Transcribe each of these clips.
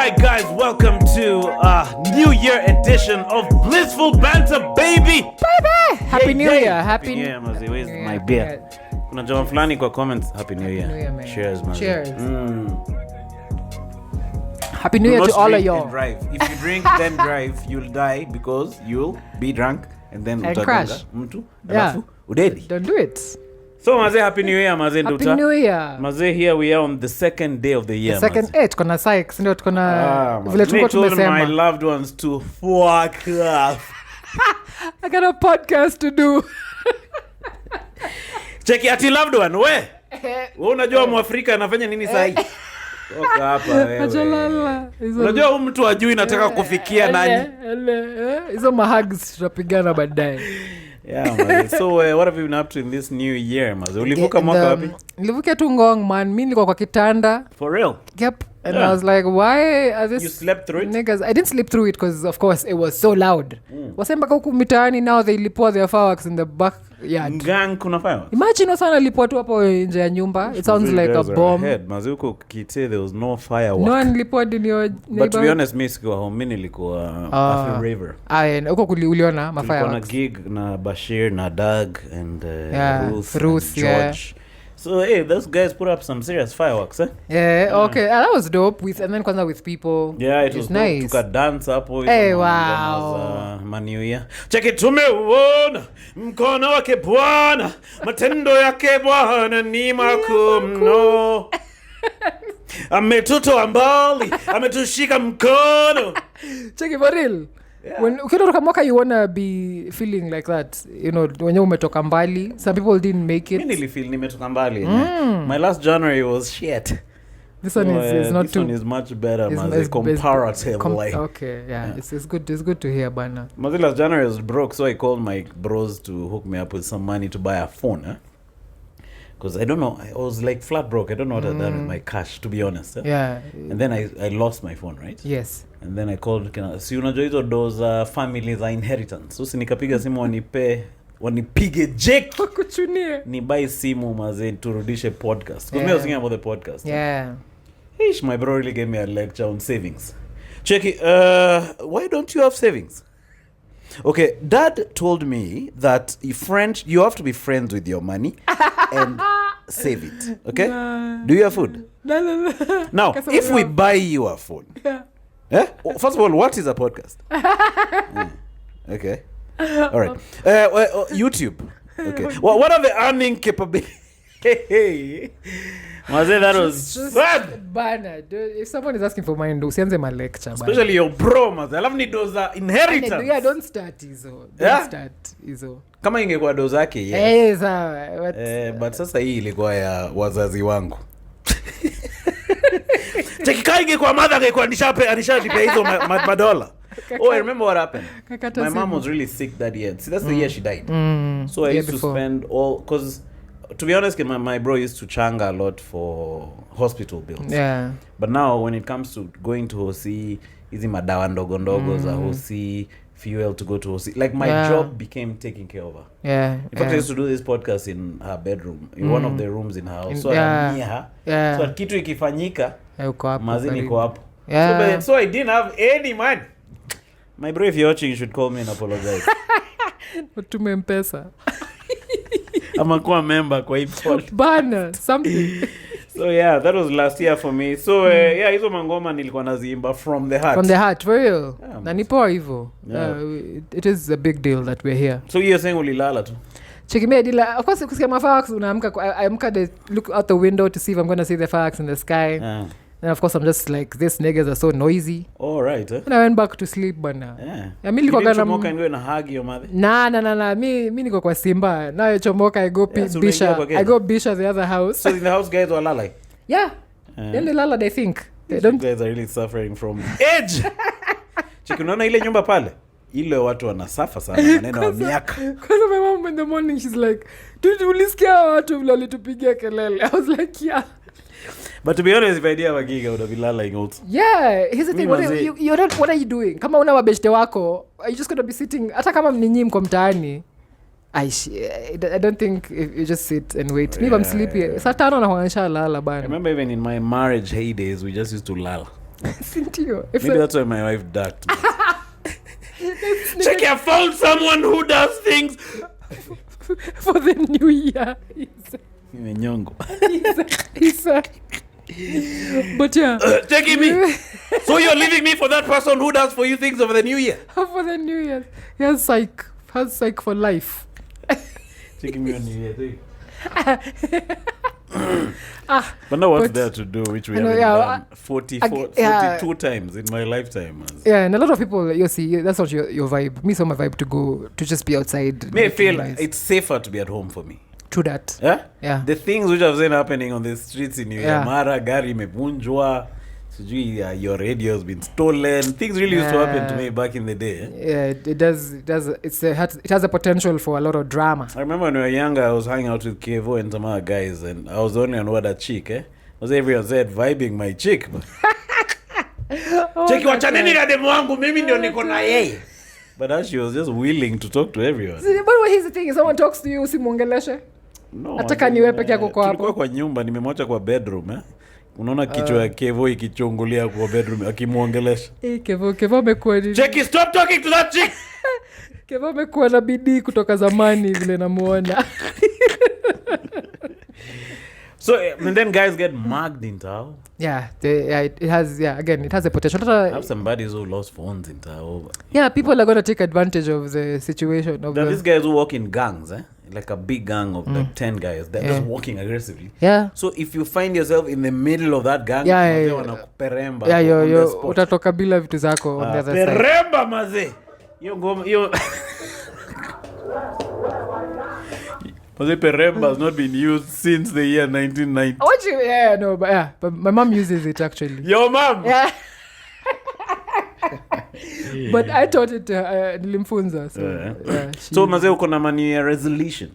Alright guys, welcome to New Year edition of Blissful Banter, baby! Happy New Year. Happy New Year, mazi. Where's my beer? Kuna jamaa fulani kwa comments, Happy New Year. Cheers, mazi. Cheers. Happy New Year to all of y'all. If you drink then drive, you'll die because you'll be drunk and then crash. Mtu, alafu udedi. Don't do it. So maze, Happy New Year, maze Nduta. Happy New Year. Maze, here we are on the second day of the year. The second tukona psych, ndio tukona vile tulikuwa tumesema. My loved ones to fuck off. I got a podcast to do. Check ati loved one, we unajua Mwafrika anafanya nini sasa hivi? Toka hapa wewe. Unajua huyu mtu ajui nataka kufikia nani? Hizo mahugs tutapigana baadaye. Yeah, man. So what have you been up to in this new year, man? Ulivuka mwaka wapi? Nilivuka tu ngong, man. Mimi nilikuwa kwa kitanda. For real? Yep. And I was like, why are this... You slept through it? Niggas, I didn't sleep through it because, of course, it was so loud. Wasembaka huku mitaani, now they lipua their fireworks in the backyard. Ngang kuna fireworks? Imagine wasana lipua tu hapo nje ya nyumba. It sounds like a bomb. Mazi huko Kitee, there was no fireworks. No one lipua in your neighborhood. But to be honest, mimi sikuwa home, mimi nilikuwa Afro River. Huko uliona ma fireworks. Tulikuwa na gig na Bashir, na Doug, and Ruth, yeah. George. So hey, those guys put up some serious fireworks, eh? Yeah, okay. That was dope. And then kwanza with people. Yeah, it was nice. Took a dance hapo. Hey, wow. New Year. Check it, tumeuona mkono wake Bwana, matendo yake Bwana ni makuu mno. Ametutoa mbali, ametushika mkono. Check it for real. Yeah. When ukitoka mwaka you wanna be feeling like that, you know, when you umetoka mbali. Some people didn't make it. Mimi nilifeel nimetoka mbali. My last January was shit. This one is not this too. This one is much better, comparatively. Okay, yeah. It's good to hear, bana. My last January was broke, so I called my bros to hook me up with some money to buy a phone, because I don't know, I was like flat broke. I don't know what I done with my cash, to be honest. Yeah. And then I lost my phone, right? Yes. And then I called, si unajua hizo those families are inheritance. So nikapiga simu wanipige jeki. Wakuchunie. Ni buy simu maze turudishe podcast. Because me I was thinking about the podcast. Yeah. My bro really gave me a lecture on savings. Check it. Why don't you have savings? Okay, Dad told me that you have to be friends with your money and save it. Okay? Nah. Do you have food? No. Now, if we buy you a phone, first of all, what is a podcast? Okay. All right. YouTube. Okay. Well, what are the earning capabilities? That was sad. Bana, if someone is asking for money, usianze ma lecture. Especially your bro, maze. I love ni doza inheritance. Yeah, don't start hizo. Don't start hizo. Kama ingekuwa doza yake, yes. Sawa. But sasa hii ilikuwa ya wazazi wangu. Cheki ingekuwa mother ingekuwa nishalipia hizo madola. I remember what happened. My mom was really sick that year. See, that's the year she died. So I used to spend because, to be honest, my bro used to changa a lot for hospital bills. Yeah. But now when it comes to going to Hosi, hizi madawa ndogo za Hosi, fuel to go to Hosi, like my job became taking care of her. Yeah. In fact, I used to do this podcast in her bedroom, in one of the rooms in her house. So I'm near her. Yeah. So kitu ikifanyika, mazini ko hapo. Yeah. So I didn't have any money. My bro, if you're watching, you should call me and apologize. Utume mpesa. I'm a member kwa hii Bana, something. So yeah, that was last year for me. So hizo mangoma nilikuwa naziimba from the heart. From the heart, for real. Na nipoa hivyo. It is a big deal that we're here. So you're saying ulilala tu? Chekimea dila. Of course, kusikia fireworks unaamka. I amka to look out the window to see if I'm going to see the fireworks in the sky. Yeah. And of course I'm just like, these niggas are so noisy. All right. And I went back to sleep bana. Yeah. Mimi nilikuwa chomoka and go and hug your mother. Nah. Mimi niko kwa Simba. Now chomoka I go Bisha. I go Bisha the other house. So in the house guys were lala. Yeah. Then they lala, I think. They don't. Guys are really suffering from age. Cheki unaona ile nyumba pale? Ile watu wanasafa sana maneno ya miaka. Because my mom in the morning she's like, "Dude, ulisikia watu vile walitupigia kelele?" I was like, "Yeah." But to be honest, if I did have a gig, I would have been lying also. Yeah, here's the thing. What are you doing? Kama una mabeshte wako, are you just going to be sitting? Hata kama mninyi mko mtaani, I don't think if you just sit and wait. Me, I'm sleepy. Saa tano na huanisha lala bana. I remember even in my marriage heydays, we just used to lala. Maybe that's why my wife ducked. Check, I found someone who does things for the new year. He's but yeah. Taking me. So you're leaving me for that person who does for you things over the new year? For the new year. He has psych for life. Taking me on New Year. But now what's there to do, which we haven't done 42 times in my lifetime. Yeah, and a lot of people, you see, that's not your vibe. Me, so my vibe to just be outside. May feel it's safer to be at home for me. True that. Yeah? The things which I've seen happening on the streets in New Year, Mara, gari mevunjwa, your radio has been stolen. Things really used to happen to me back in the day. Yeah, it does. It has a potential for a lot of drama. I remember when we were younger, I was hanging out with Kevo and some other guys, and I was the only one who had a chick. Was everyone said vibing my chick. Cheki wachaneni na demu wangu, mimi ndio niko na yeye. But as she was just willing to talk to everyone. But here's the thing, if someone talks to you, usimuongeleshe. No. Ataka niwe peke yako kwa hapo. Tulikuwa kwa nyumba, nimemwacha kwa bedroom. Unaona kichwa ya Kevo ikichungulia kwa bedroom akimuongelesha. Kevo amekuwa Cheki, stop talking to that chick. Kevo amekuwa na bidii kutoka zamani vile namuona. So and then guys get mugged in town. Yeah, it has a potential. I have some buddies who lost phones in town. Yeah, people are going to take advantage of the situation. These guys who walk in gangs, like a big gang of like 10 guys, they're just walking aggressively. Yeah. So if you find yourself in the middle of that gang, wanakuperemba. Utatoka bila vitu zako on the other side. Peremba maze. Yo Maze peremba has not been used since the year 1990. But my mom uses it actually. Your mom? Yeah. But I taught it nilimfunza. So maze uko na mani resolution?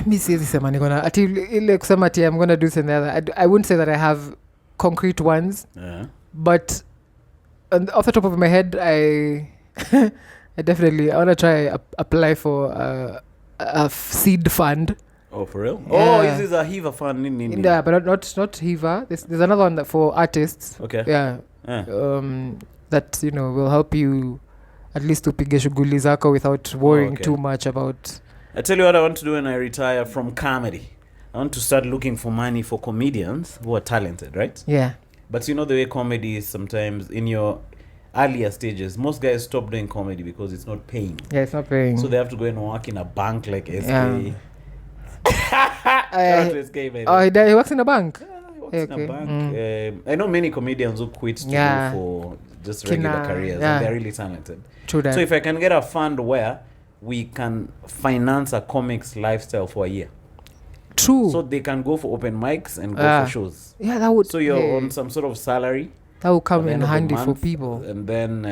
Mi siwezi sema niko na ati ile kusema ati I'm going to do something other. I wouldn't say that I have concrete ones. But off the top of my head, I definitely want to try apply for a seed fund. Oh, for real? Oh, this is a Hiva fund. Yeah, but not Hiva. There's another one for artists. Okay. Yeah. That will help you at least upige shughuli zako without worrying too much about. I tell you what I want to do when I retire from comedy. I want to start looking for money for comedians who are talented, right? Yeah. But you know the way comedy is sometimes in your earlier stages, most guys stop doing comedy because it's not paying. Yeah, it's not paying. So they have to go and work in a bank like SK. Yeah. He works in a bank. He works in a bank. I know many comedians who quit to go for just regular careers and they're really talented. True that. So if I can get a fund where we can finance a comics lifestyle for a year. True. So they can go for open mics and go for shows. Yeah, that would. So you're on some sort of salary. That will come in handy for people. And then,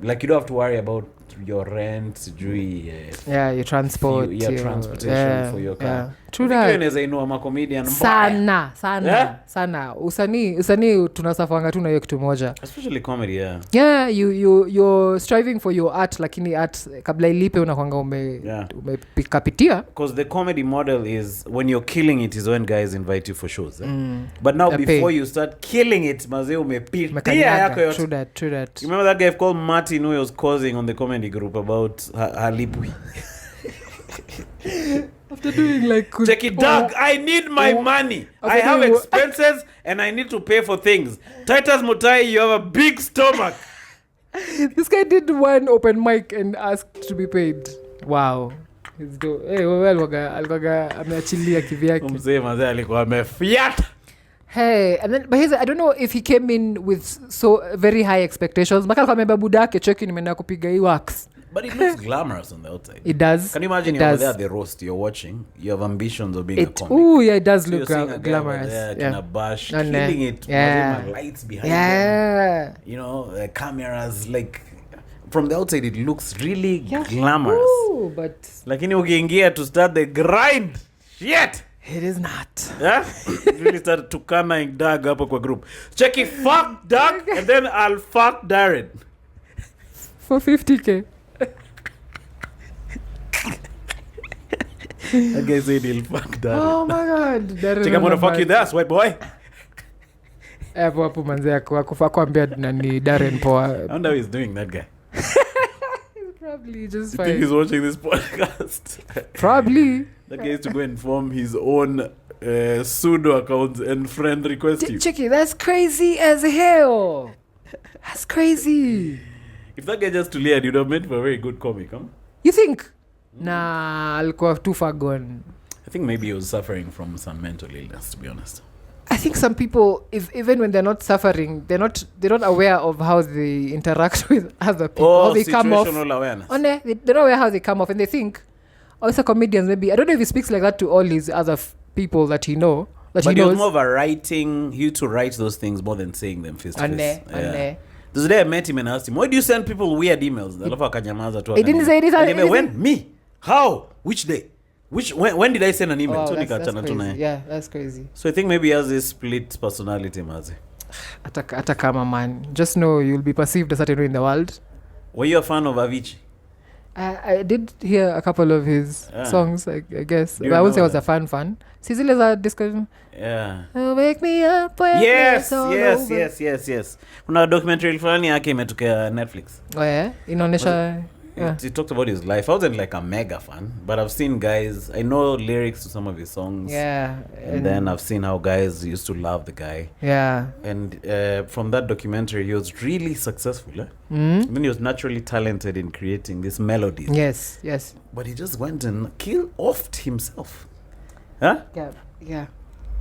you don't have to worry about your rent, your transport. Transportation for your car. Yeah. True that. Sana. Usanii tunasafanga tu na hiyo kitu moja. Especially comedy, yeah. Yeah, you're striving for your art, lakini art kabla ilipe unakwanga umepikapitia. Because the comedy model is when you're killing it is when guys invite you for shows. But now before you start killing it, maze umepitia yako yote. True that. You remember that guy called Martin who was causing on the comedy group about Halipui? After doing check it, Doug, I need my money. I have expenses and I need to pay for things. Titus Mutai, you have a big stomach. This guy did one open mic and asked to be paid. Wow. Alikuwa ameachilia kivyake. Mzee mazee alikuwa amefiata. Hey, and then, but I don't know if he came in with so very high expectations. Maka alikuwa amebeba budake cheki nimeenda kupiga hii wax. But it looks glamorous on the outside. It does. Can you imagine you're there at the roast, you're watching, you have ambitions of being a comic. Oh, yeah, it does so look glamorous. Yeah. A bash, killing it. Yeah. Lights behind them. Cameras, from the outside, it looks really glamorous. Ooh, but Lakini ukiingia to start the grind, shit! It is not. Yeah? Really started to come Doug up kwa group. Check it, fuck Doug, and then I'll fuck Darren. For 50K. That guy said he'll fuck Darren. Oh my God. Check, I'm gonna fuck you there, white boy. hapo manze akufa kuambia nani Darren poa. I wonder how he's doing, that guy. Probably just You fine. think he's watching this podcast? Probably. That guy has to go and form his own pseudo accounts and friend request you. Checky, that's crazy as hell. That's crazy. If that guy just Tulia, you'd have made for a very good comic, huh? You think? Nah, alikuwa too far gone. I think maybe he was suffering from some mental illness, to be honest. I think some people, even when they're not suffering, they're not aware of how they interact with other people. How they come off. Situational awareness. They're not aware how they come off, and they think, it's a comedian. Maybe I don't know if he speaks like that to all his other people that he know. But he knows. More of a writing. He used to write those things more than saying them face to face. There's a day I met him and asked him, why do you send people weird emails? He didn't say anything. When? Me? How? Which day? When did I send an email? Wow, that's crazy. Yeah, that's crazy. So I think maybe he has this split personality, Mazi. Ata kama man. Just know you'll be perceived a certain way in the world. Were you a fan of Avicii? I did hear a couple of his songs, I guess. But I would say I was a fan. Sizile za discussion. Yeah. Wake me up when yes. Kuna documentary fulani yake imetokea Netflix. Oh yeah? Inaonesha... Yeah. He talked about his life. I wasn't like a mega fan, but I've seen guys, I know lyrics to some of his songs. Yeah. And then I've seen how guys used to love the guy. Yeah. And from that documentary, he was really successful. Mm-hmm. I mean, he was naturally talented in creating these melodies. Yes. But he just went and offed himself. Huh? Yeah.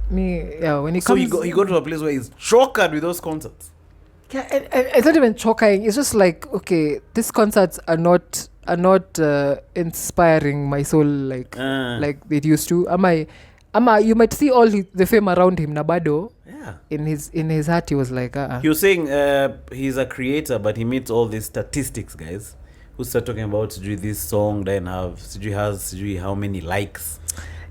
When he comes... So he got to a place where he's chocked with those concerts. Yeah, it's not even choking. It's just like, okay, these concerts are not inspiring my soul like they used to. You might see all the fame around him, Nabado. Yeah. In his heart, he was like, He was saying he's a creator, but he meets all these statistics guys who start talking about this song then has how many likes.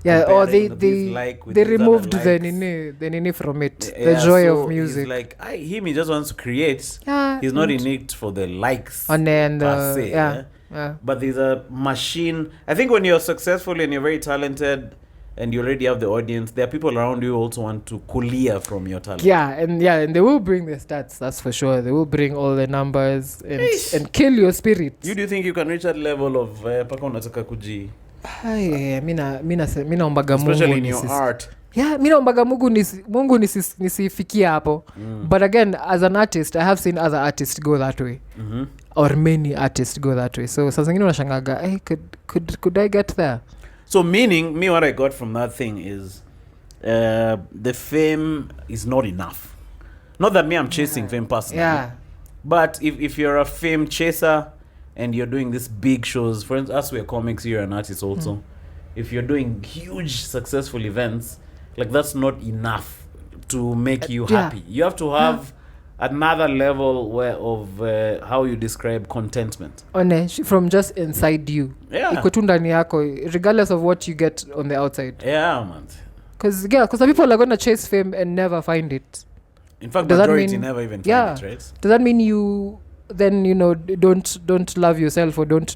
Yeah, or they removed the nini from it. The joy of music. He's like, he just wants to create. Yeah, he's not in it for the likes per se. Yeah. But there's a machine. I think when you're successful and you're very talented and you already have the audience, there are people around you who also want to kulia from your talent. Yeah, and they will bring the stats, that's for sure. They will bring all the numbers and kill your spirit. Do you think you can reach that level of paka unataka kuji? Mina ombaga Mungu, especially in your art. Yeah, mina ombaga Mungu nisifikia hapo. But again, as an artist, I have seen other artists go that way. Mm-hmm. Or many artists go that way. So sasa ngine unashangaga, could I get there? So meaning, what I got from that thing is the fame is not enough. Not that I'm chasing fame personally. Yeah. But if you're a fame chaser and you're doing these big shows, for instance, us we're comics, you're an artist also. If you're doing huge successful events, like that's not enough to make you happy. You have to have another level of how you describe contentment. From just inside you. Yeah. Iko tu ndani yako, regardless of what you get on the outside. Yeah, man. Because some people are going to chase fame and never find it. In fact, majority never even find it, right? Does that mean you then, don't love yourself or don't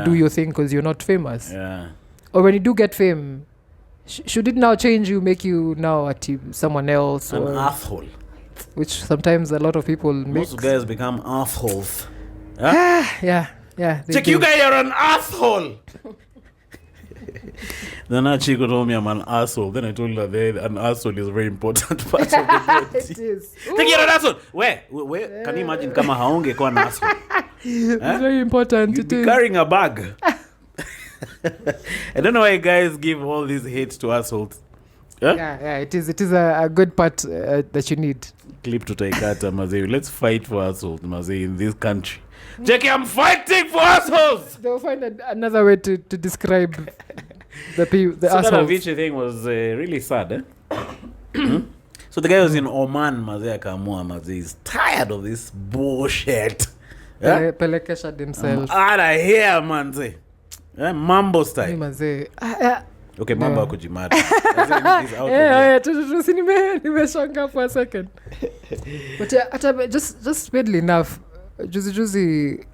do your thing because you're not famous? Yeah. Or when you do get fame, should it now change you, make you now someone else? An asshole. Which sometimes a lot of people make. Most guys become assholes. Huh? Yeah. Check, you guys are an asshole. Then Chico told me I'm an asshole. Then I told her that an asshole is a very important part of the body. It is. Check, you're an asshole. Where? Can you imagine kama haonge kwa an asshole? It's very important. You'd be carrying a bag. I don't know why guys give all this hate to assholes. Huh? Yeah, it is a good part that you need. Clip to Taikata, Mazei. Let's fight for assholes, Mazei, in this country. Jackie, I'm fighting for assholes! They'll find another way to describe the assholes. That Avicii thing was really sad, So the guy was in Oman, Mazei Akamua, Mazei is tired of this bullshit. Pelekesha himself. Out of here, Manze. Mambo style. Mazei. Okay, Mambo kujimada. Nimeshanga for a second. But just weirdly enough, juzi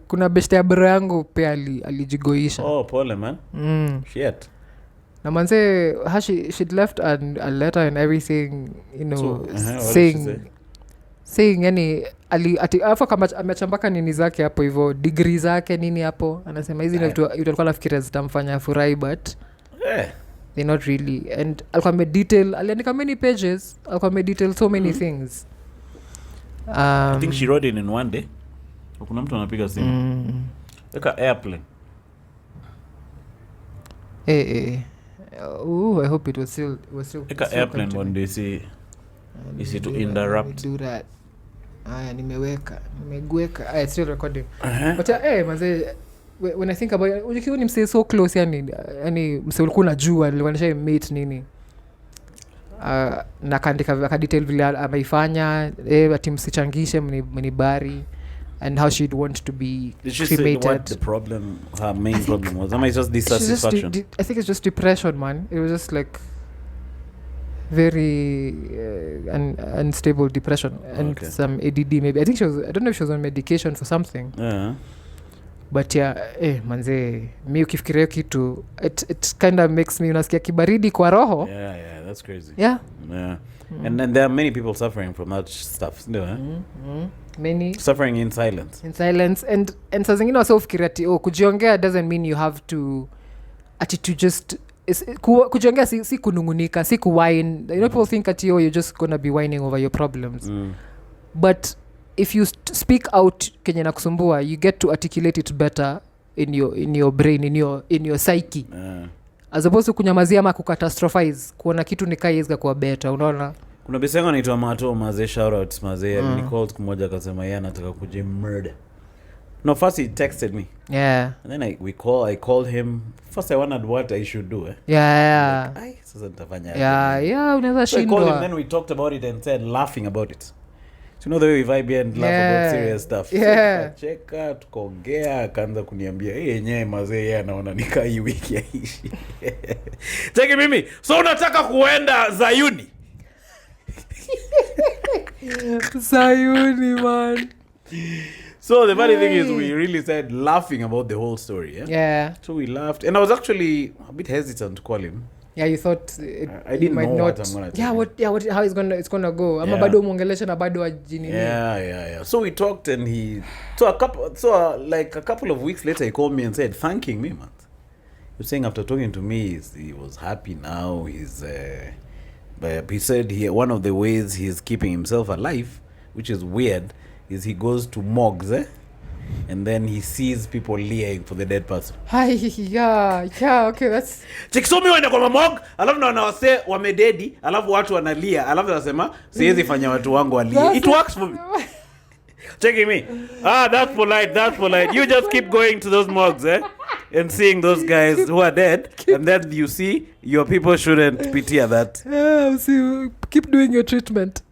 kuna beshte ya bro yangu pia alijigoisha. Oh, pole man. Shit. na manze she'd left a letter and everything, you know, saying yani ati afa kama amechambaka nini zake hapo hivyo, degree zake nini hapo, anasema hizi ndio vitu alikuwa nafikiria zitamfanya furahi, but they're not really. And alikuwa detail, aliandika many pages, alikuwa detail so many things. I think she wrote it in one day. Kuna mtu anapiga simu. Eka airplane. I hope it was still Eka airplane one day, see is it to interrupt? Do that. Nimegweka. It's still recording. But manze, when I think about it, ukiwa ni mse so close, yani mse ulikuwa unajua nilikuwa mate nini, na kaandika detail vile ameifanya, ati msichangishe mnibari, and how she'd want to be cremated. What the problem, her main problem was? Am I just dissatisfaction? I think it's just depression, man. It was just like very unstable depression and some ADD maybe. I think I don't know if she was on medication for something. But manze, mi ukifikiria kitu, it kind of makes me unasikia kibaridi kwa roho. Yeah, that's crazy. Yeah. And then there are many people suffering from that stuff, many suffering in silence. And saa zingine wasa ufikiria ati kujiongea doesn't mean you have to just kujiongea si kunungunika, si kuwine. People think ati you're just gonna be whining over your problems. But if you speak out kenye na kusumbua, you get to articulate it better in your brain, in your psyche, as opposed to kunyamazia ama kukatastrophize, kuona kitu nikaiweza kuwa better. Unaona, kuna besenga anaitwa Mato mazee, shout out mazee, ni called kumoja akasema yeye anataka kujimurder. No, first he texted me. Yeah. And then I called him. First I wondered what I should do. Yeah. Like, sasa nitafanya. Yeah, unaweza shindwa. So I called him, then we talked about it and said laughing about it. So you know the way we vibe and laugh about serious stuff. Yeah. So cheka tukaongea, akaanza kuniambia yenyewe mazee yeye anaona nika hii wiki yaishi. Cheki mimi. So unataka kuenda Zayuni? Zayuni, man. So the funny thing is we really started laughing about the whole story. Yeah. So we laughed. And I was actually a bit hesitant to call him. Yeah, you thought I didn't know what I'm going to tell. How it's going to go. Ama bado muongelesha na bado ajini. Yeah. So we talked and a couple of weeks later he called me and said thanking me, man. He was saying after talking to me he was happy now. He said one of the ways he's keeping himself alive, which is weird, is he goes to morgues, and then he sees people leering for the dead person. Yeah, okay, that's... Chikisomi waenda kwa morgue, alafu na wase wamededi, alafu watu wanalia, alafu wanasema siwezi fanya watu wangu walie. It works for me. Checking me. That's polite. You just keep going to those morgues, and seeing those guys who are dead, and then you see your people shouldn't pity that. So keep doing your treatment.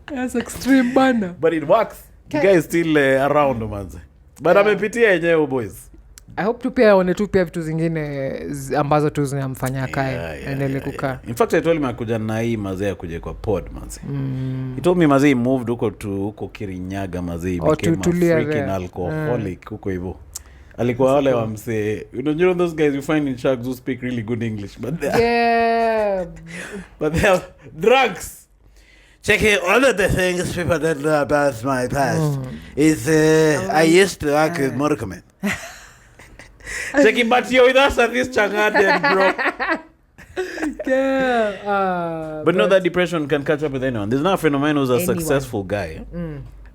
That's extreme bana. But it works. The guy is still around, manze. But amepitia yenyewe boys. I hope tu pia one tu pia vitu zingine ambazo tu zinamfanya kae endelee kukaa. In fact I told him akuja na hii mazee akuje kwa pod manze. He told me mazee moved huko Kirinyaga mazee became a freaking alcoholic huko hivyo. Alikuwa wale wa mse, you know those guys you find in sharks who speak really good English, but they have drugs. Check it. One of the things people don't know about my past is I used to work with Murkomen. Check it, but you're with us at this Changadian, bro. But no, that depression can catch up with anyone. There's not a friend of mine who's a successful guy,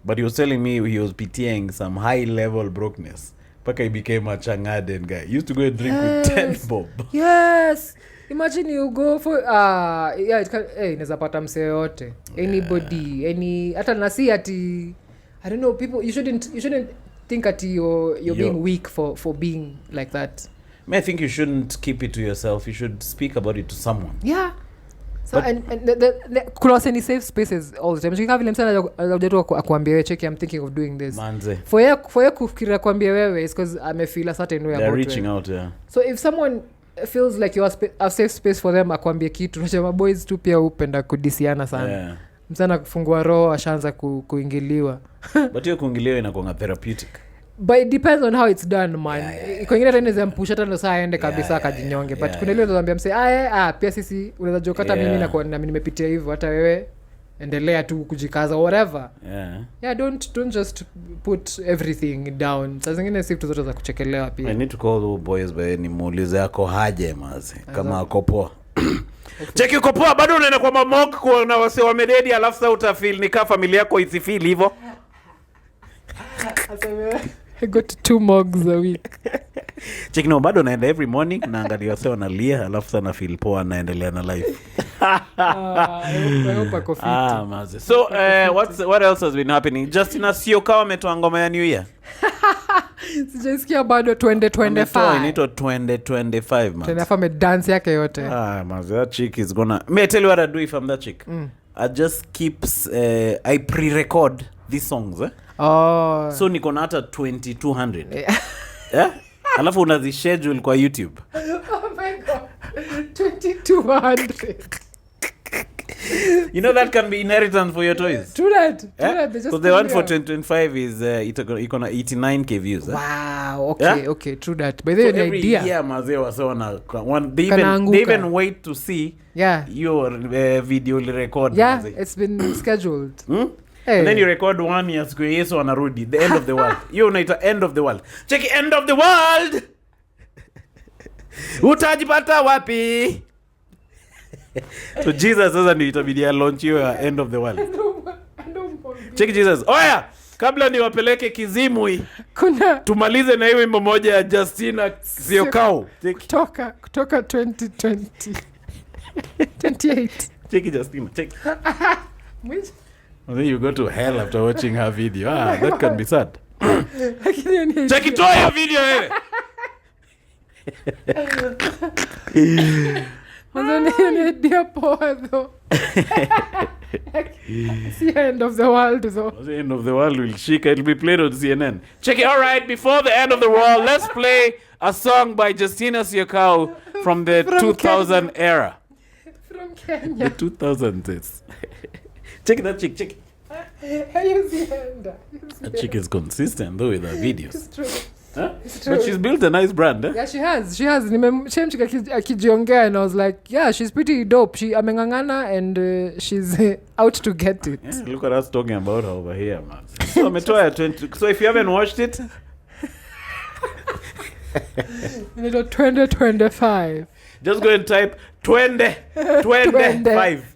but he was telling me he was pitying some high-level brokenness. Paka he became a Changadian guy. He used to go and drink with 10 bob. Yes. Imagine you go for inaweza pata mse yote, anybody, hata nasi ati I don't know, people, you shouldn't think that you're being weak for being like that. I think you shouldn't keep it to yourself. You should speak about it to someone. Yeah. So and kuna any safe spaces all the time. Shika vile msana hujatoa kuambia wewe, check, I'm thinking of doing this. Manze. For you kufikiria kuambia wewe is because I feel a certain way about it. They're reaching out, yeah. So if someone feels like you are a safe space for them akwambie kitu, unasema boys tu pia upenda kudisiana sana. Yeah. Msana kufungua roho ashaanza kuingiliwa. But hiyo kuingiliwa inakuwa therapeutic. but it depends on how it's done man. Kwingine tena zampusha tena saa aende kabisa kajinyonge but kuna ile unazambia mse pia sisi unaweza jokata mimi na mimi nimepitia hivyo hata wewe endelea tu kujikaza whatever. Don't just put everything down. Sasa zingine si vitu zote za kuchekelewa pia. I need to call the boys by ni muulize yako haje mazi kama akopoa. Cheki uko poa bado unaenda kwa mamok kwa wase wa mededi alafu sasa utafeel ni kama familia yako isifeel hivyo. I got 2 mugs a week. Cheki no bado naenda every morning naangalia wase wanalia alafu sana feel poa naendelea na life. I hope I coffee. Mazi. So what else has been happening? Justin Asioka ametoa ngoma ya New Year. Sijasikia bado 2025. Inaitwa 2025 man. Tena fame dance yake yote. Mazi, that chick is gonna may I tell you what I do if I'm that chick? I just keeps I pre-record these songs so niko na hata 2200 alafu unazischedule kwa YouTube. Oh my god 2200. You know that can be inheritance for your toys. True that. Because the one for 2025 is it's gonna 89k views. Wow. Okay. True that. By the way, every idea. year mazee wasona they even wait to see your video record. It's been scheduled. And then you record 1 year siku Yesu wanarudi the end of the world. You unaita end of the world. Check end of the world. Utajipata wapi? So Jesus sasa ndio itabidi launch your end of the world. Check Jesus. Oya, kabla niwapeleke kizimu hii. Tumalize na hiyo wimbo moja ya Justina Siokao. Kutoka 2020. 28. Check Justina. Check. Which? And then you go to hell after watching her video. That can be sad. Check it out your video here. Dear poor though. See end of the world though. The end of the world will shake. It'll be played on CNN. Check it. All right, before the end of the world, let's play a song by Justina Siokao from the 2000 era. From Kenya. The 2000s. Check that chick. Check. That chick is consistent though with her videos. It's true. It's true. But she's built a nice brand. Yeah, she has. Nimemchemchika akijiongea and I was like, yeah, she's pretty dope. She amengangana and she's out to get it. Yeah, look at us talking about her over here, man. So ametoa 20. So if you haven't watched it, 2025. Just go and type 2025.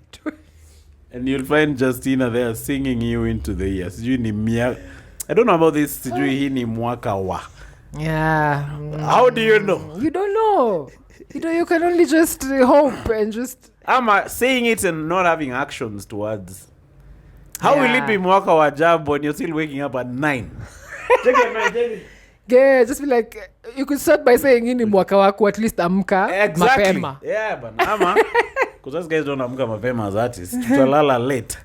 And you'll find Justina there singing you into the ears. I don't know about this. Hii ni mwaka wa. Yeah. How do you know? You don't know. You can only just hope and just... I'm saying it and not having actions towards. How will it be mwaka wa job when you're still waking up at 9? Check it. Yeah, just be like, you could start by saying hii ni mwaka wako at least amka mapema. Yeah, but because those guys don't amka mapema as artists. Tutalala late.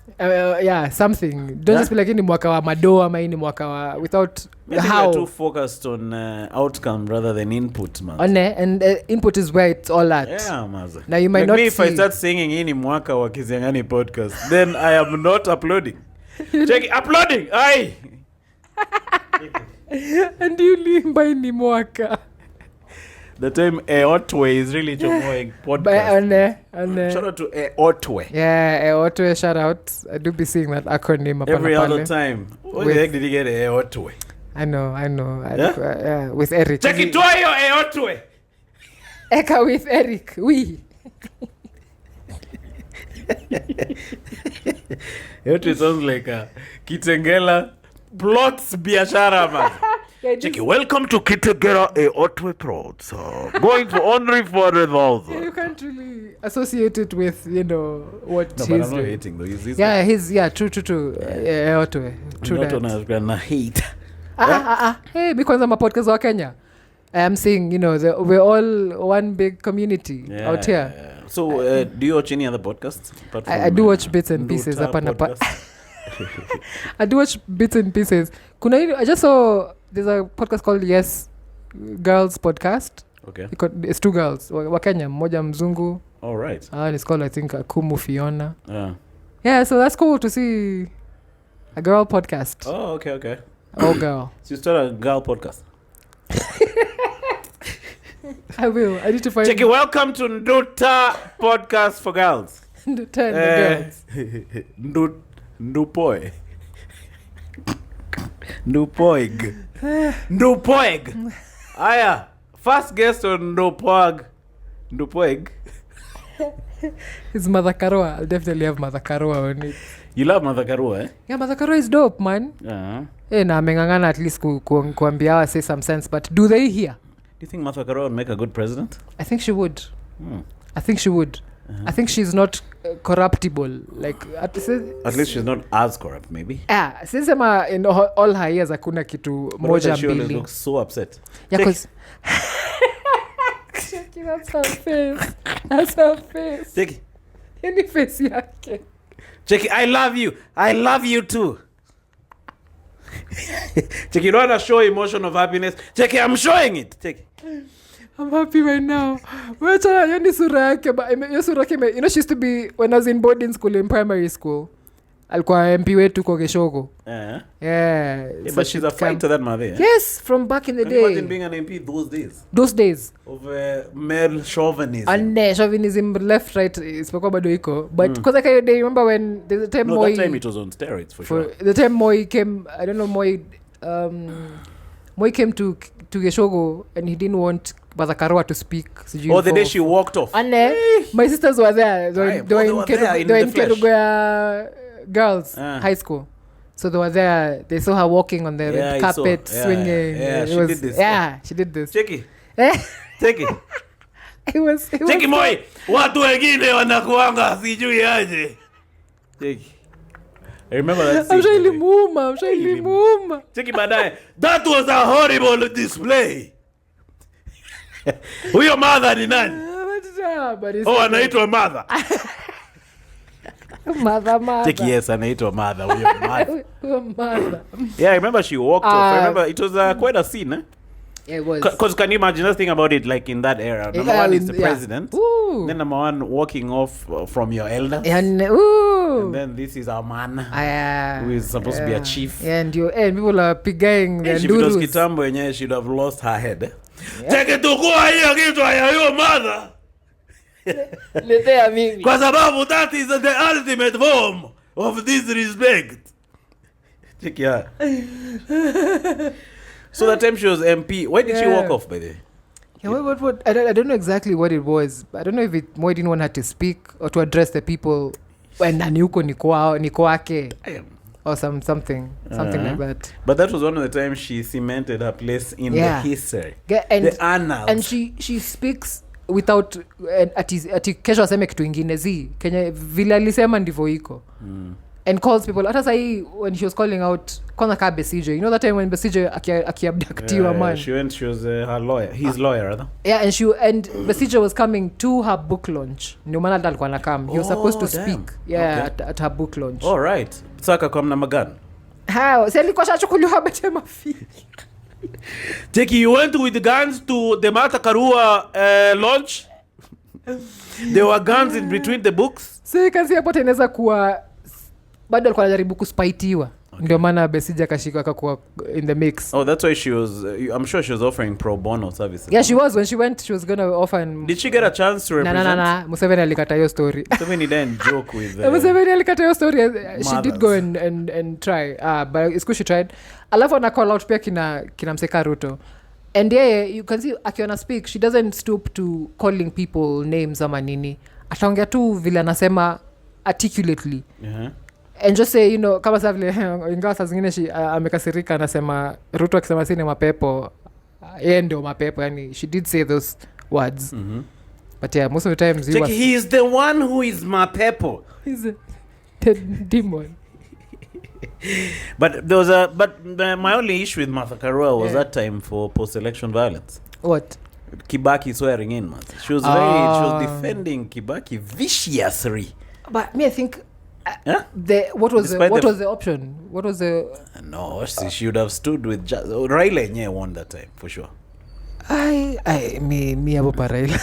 Something. Don't just be like hii ni mwaka wa madoa ama hii ni mwaka wa without how. We're too focused on outcome rather than input, man. And input is where it's all at. Yeah, man. Now you might like not me, see. If I start singing hii ni mwaka wa Kizangani podcast, then I am not uploading. Check it. Uploading. Aye. And you limba ni mwaka. The time Otwe is really chomoing podcast. Shout out to Otwe. Yeah, Otwe, shout out. I do be seeing that acronym every other time. What the heck did you get Otwe? I know. With Eric. Check it out your Otwe. Eka with Eric. We. Otwe sounds like a Kitengela plots biashara man. Check it. Welcome to Kitengela Otwe plots. Going for only $4,000. You can't really associate it with, what he's doing. No, but I'm not hating though. True. Otwe. True that. Not hate. Hey, because I'm a podcast wa Kenya. I'm saying, we're all one big community out here. Yeah. So, do you watch any other podcasts? I do watch bits and pieces. I do watch bits and pieces. I just saw there's a podcast called Yes Girls Podcast. Okay. It's 2 girls. Wa Kenya, mmoja mzungu. All right. And it's called, I think, Kumu Fiona. Yeah. Yeah, so that's cool to see a girl podcast. Oh, okay. Oh, girl. So you start a girl podcast. I will. I need to find... Check it. Welcome to Nduta podcast for girls. Nduta and the girls. Ndupoig. Ndupoig. Aya. First guest on Ndupoig. It's Mother Karua. I'll definitely have Mother Karua on it. You love Mother Karua, eh? Yeah, Mother Karua is dope, man. Na ameng'ang'ana at least kuambia say some sense, but do they hear? Do you think Mother Karua would make a good president? I think she would. I think she would. I think she's not corruptible. Like at least she's not as corrupt, maybe. Sisema in all her years hakuna kitu moja she always mbili. looks so upset. Yeah, because that's her face. That's her face. Check it. Any face yake. Check it. I love you. I love you too. Check it. You don't want to show emotion of happiness. Check it. I'm showing it. Check it. I'm happy right now. Yoni sura yake, you know, she used to be, when I was in boarding school in primary school, alikuwa MP wetu kwa Geshogo. Yeah. So but she's a fight to that mother. Yes, from back in the day. Imagine being an MP those days. Of male chauvinism. And chauvinism left, right, isipokuwa bado iko. But because I can remember when the time Moi... that time it was on steroids for sure. The time Moi came, I don't know, Moi came to Geshogo and he didn't want Mother Karua to speak. The day she walked off. And my sisters were there. They were in Kerugoya girls high school. So they were there. They saw her walking on the red carpet, swinging. Yeah, she did this. Yeah, she did this. Check it. Take it. It was Check it, Moi. Watu wengine wanakuanga sijui aje. Check it. I remember that scene. I'm sure Muma. Check it, baadaye. That was a horrible display. Huyo mother ni nani? Anaitwa mother. Mother. Check, yes, anaitwa mother. Huyo mother. Yeah, I remember she walked off. I remember it was quite a scene, eh? It was. Because can you imagine, just think about it, like in that era. Number one is the president. Then number one, walking off from your elders. And then this is our man who is supposed to be a chief. And people are pigaing the If it was Kitambo, yenyewe, she'd have lost her head. Take tukua hiyo kitu ya hiyo mother. Letea mimi. Kwa sababu that is the ultimate form of disrespect. Check ya. So that time she was MP, why did she walk off by the way? Yeah, what? I don't know exactly what it was. I don't know if it Moi didn't want her to speak or to address the people when nani huko ni kwake. Or something like that. But that was one of the times she cemented her place in the history. The annals. And she speaks without ati kesho aseme kitu ingine zi Kenya vile alisema ndivyo iko. And calls people. Hata sahi when she was calling out kwanza ka Besije. You know that time when Besije akiabductiwa man. She was her lawyer. His lawyer rather. Yeah, and Besije was coming to her book launch. Ndio maana alikuwa anakam. He was supposed to speak. Yeah, at her book launch. All right. Saka kwa na magani. How? Si alikuwa shachukuliwa bete mafi. Jackie, you went with the guns to the Mata Karua launch? There were guns in between the books? Si kazi hapo teneza kuwa bado alikuwa anajaribu kuspaitiwa. Ndio maana Besija kashika akakuwa in the mix. Oh, that's why she was I'm sure she was offering pro bono services. Yeah, she was. When she went, she was going to offer. Did she get a chance to represent? No. Museveni alikata hiyo story. Museveni didn't joke with Museveni alikata hiyo story. She did go and try. But it's good she tried. Alafu ana call out pia kina Mseka Ruto. And you can see akiona speak, she doesn't stoop to calling people names ama nini. Ataongea tu vile anasema articulately. And just say, you know, kama savile ingawa saa zingine amekasirika anasema Ruto akisema sini mapepo yeye ndio mapepo, yani she did say those words. But yeah, most of the times he is the one who is mapepo. He's the demon. But my only issue with Martha Karua was that time for post-election violence. What? Kibaki swearing in, man. She was defending Kibaki viciously. But me, I think what was the option? What was the no? She would have stood with Raila. Yeah, won that time for sure. Me abo pa Raila.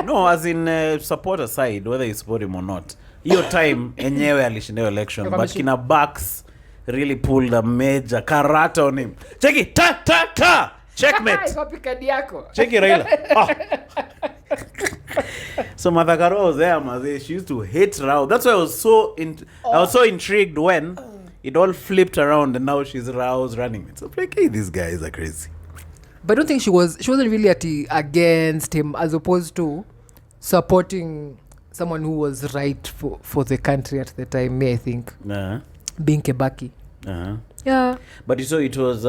No, as in support aside, whether you support him or not. Hiyo time enyewe alishinda election, but kina Bucks really pulled a major karate on him. Check it. Ta. Checkmate. Check it, Raila. Oh. So Martha Karua was there, Maze. She used to hate Rao. That's why I was so intrigued when it all flipped around and now she's Rao's running. It's like, hey, these guys are crazy. But I don't think she wasn't really against him as opposed to supporting someone who was right for the country at the time, I think. Being Kebaki. Yeah. But so it was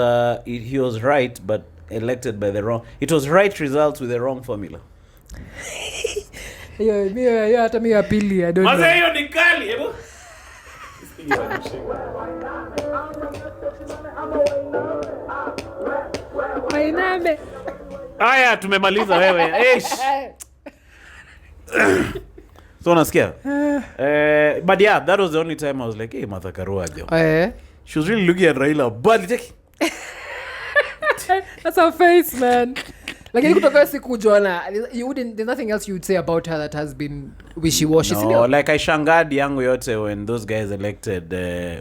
he was right but elected by the wrong. It was right results with the wrong formula. Yeah, hata mimi apili I don't know. Maze hiyo ni kali, hebu. Wainame. Aya tumemaliza wewe. So unasikia? But yeah, that was the only time I was like, hey, Martha Karua jo. She was really looking at Raila badly. That's her face, man. Like kutoka siku jona, there's nothing else you would say about her that has been wishy-washy. No, like I shangadi yangu yote when those guys elected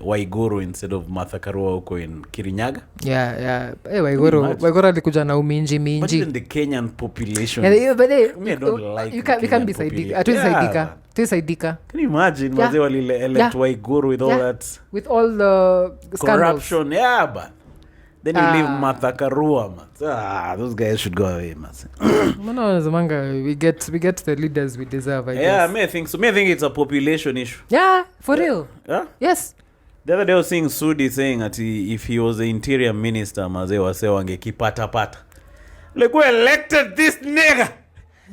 Waiguru instead of Martha Karua huko in Kirinyaga. Yeah. Hey, Waiguru alikuja na uminji. But even the Kenyan population. Yeah, but I don't like you can't be saidika. Can you imagine wazee wali elect Waiguru with all that? With all the corruption, but then you leave Martha Karua, man. Those guys should go away, man. We get the leaders we deserve, I guess. Yeah, I think so. I think it's a population issue. Yeah, for real. Yeah? Yes. The other day I was seeing Sudi saying that if he was the interior minister, maze wase wangekipata. Like, we elected this nigga.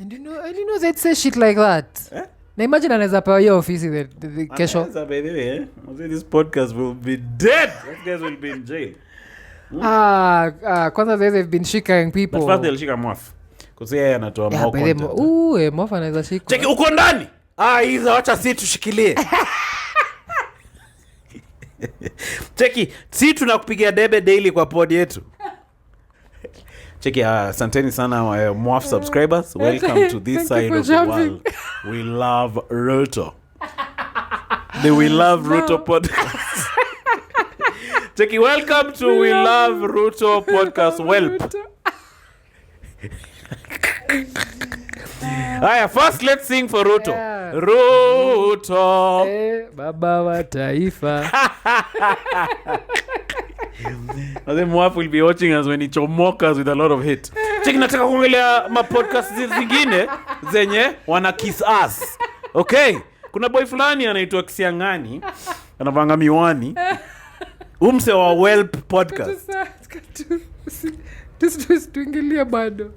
And you know they'd say shit like that. Na imagine anaweza pewa hiyo ofisi the kesho. By the way, this podcast will be dead. Those guys will be in jail. Kwanza they've been shikaing people. But first they'll shika Mwaf. Because yeye anatoa more content. Mwaf anaweza shika. Cheki uko ndani. Hizo wacha si tushikilie. Cheki, si tunakupigia debe daily kwa pod yetu. Cheki, asanteni sana Mwaf subscribers. Welcome to this side of the world. We love Ruto. We love Ruto podcast. Cheki, welcome to We Love Ruto podcast. Welp. First let's sing for Ruto. Yeah. Ruto. Baba wa taifa. Then Mwaf will be watching us when he chomokas with a lot of hate. Cheki, nataka kuongelea ma podcast zingine zenye wana kiss us. Okay. Kuna boy fulani anaitwa Kisiangani, anavanga miwani. Umse wa Welp podcast. Tuingilia bado.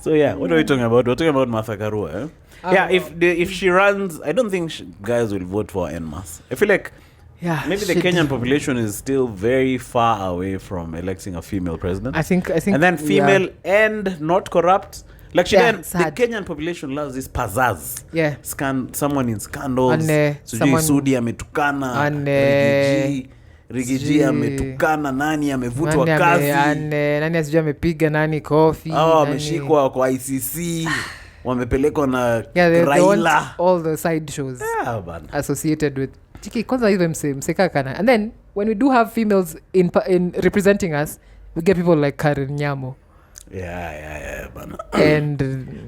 So yeah, what are we talking about? We're talking about Martha Karua. If she runs, I don't think guys will vote for her en masse. I feel like maybe the Kenyan population is still very far away from electing a female president. I think and then female and not corrupt. Like the Kenyan population loves this pizzazz. Yeah. Someone in scandals. Sudi ametukana. Rigiji ametukana, nani amevutwa kazi. Nani asijua amepiga nani kofi. Ameshikwa kwa ICC. Wamepelekwa na Raila. All the side shows associated with. Chiki, kwanza hizo msekakana. And then when we do have females in representing us, we get people like Karen Nyamo. Yeah, bana. And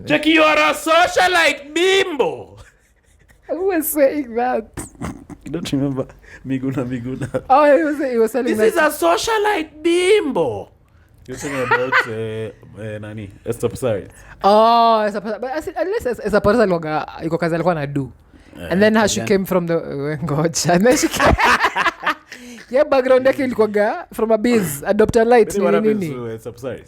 Jackie, you are a socialite bimbo. Who was saying that? You don't remember Miguna? Oh, he was telling this is a socialite bimbo. You're talking about nani? Esther Pasari. Oh, but unless Esther Pasari iko kazi alikuwa na do. And then she came from the and then she came. Yeah, background yake ilikuwa from a biz, Adopter Light nini.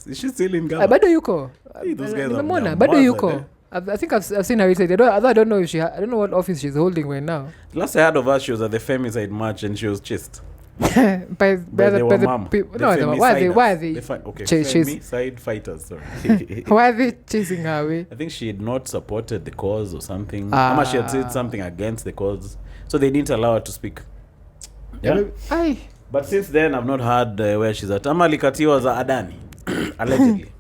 Is she still in Ghana? Bado yuko. Nimemwona, bado yuko. I think I've seen her recently. I don't know if I don't know what office she's holding right now. Last I heard of her, she was at the Femicide march and she was chased. by the people. No, why are they? Femicide fighters. Sorry. Why are they chasing her away? I think she had not supported the cause or something. She had said something against the cause, so they didn't allow her to speak. Yeah. But since then, I've not heard where she's at. Alikatiwa za Adani, allegedly.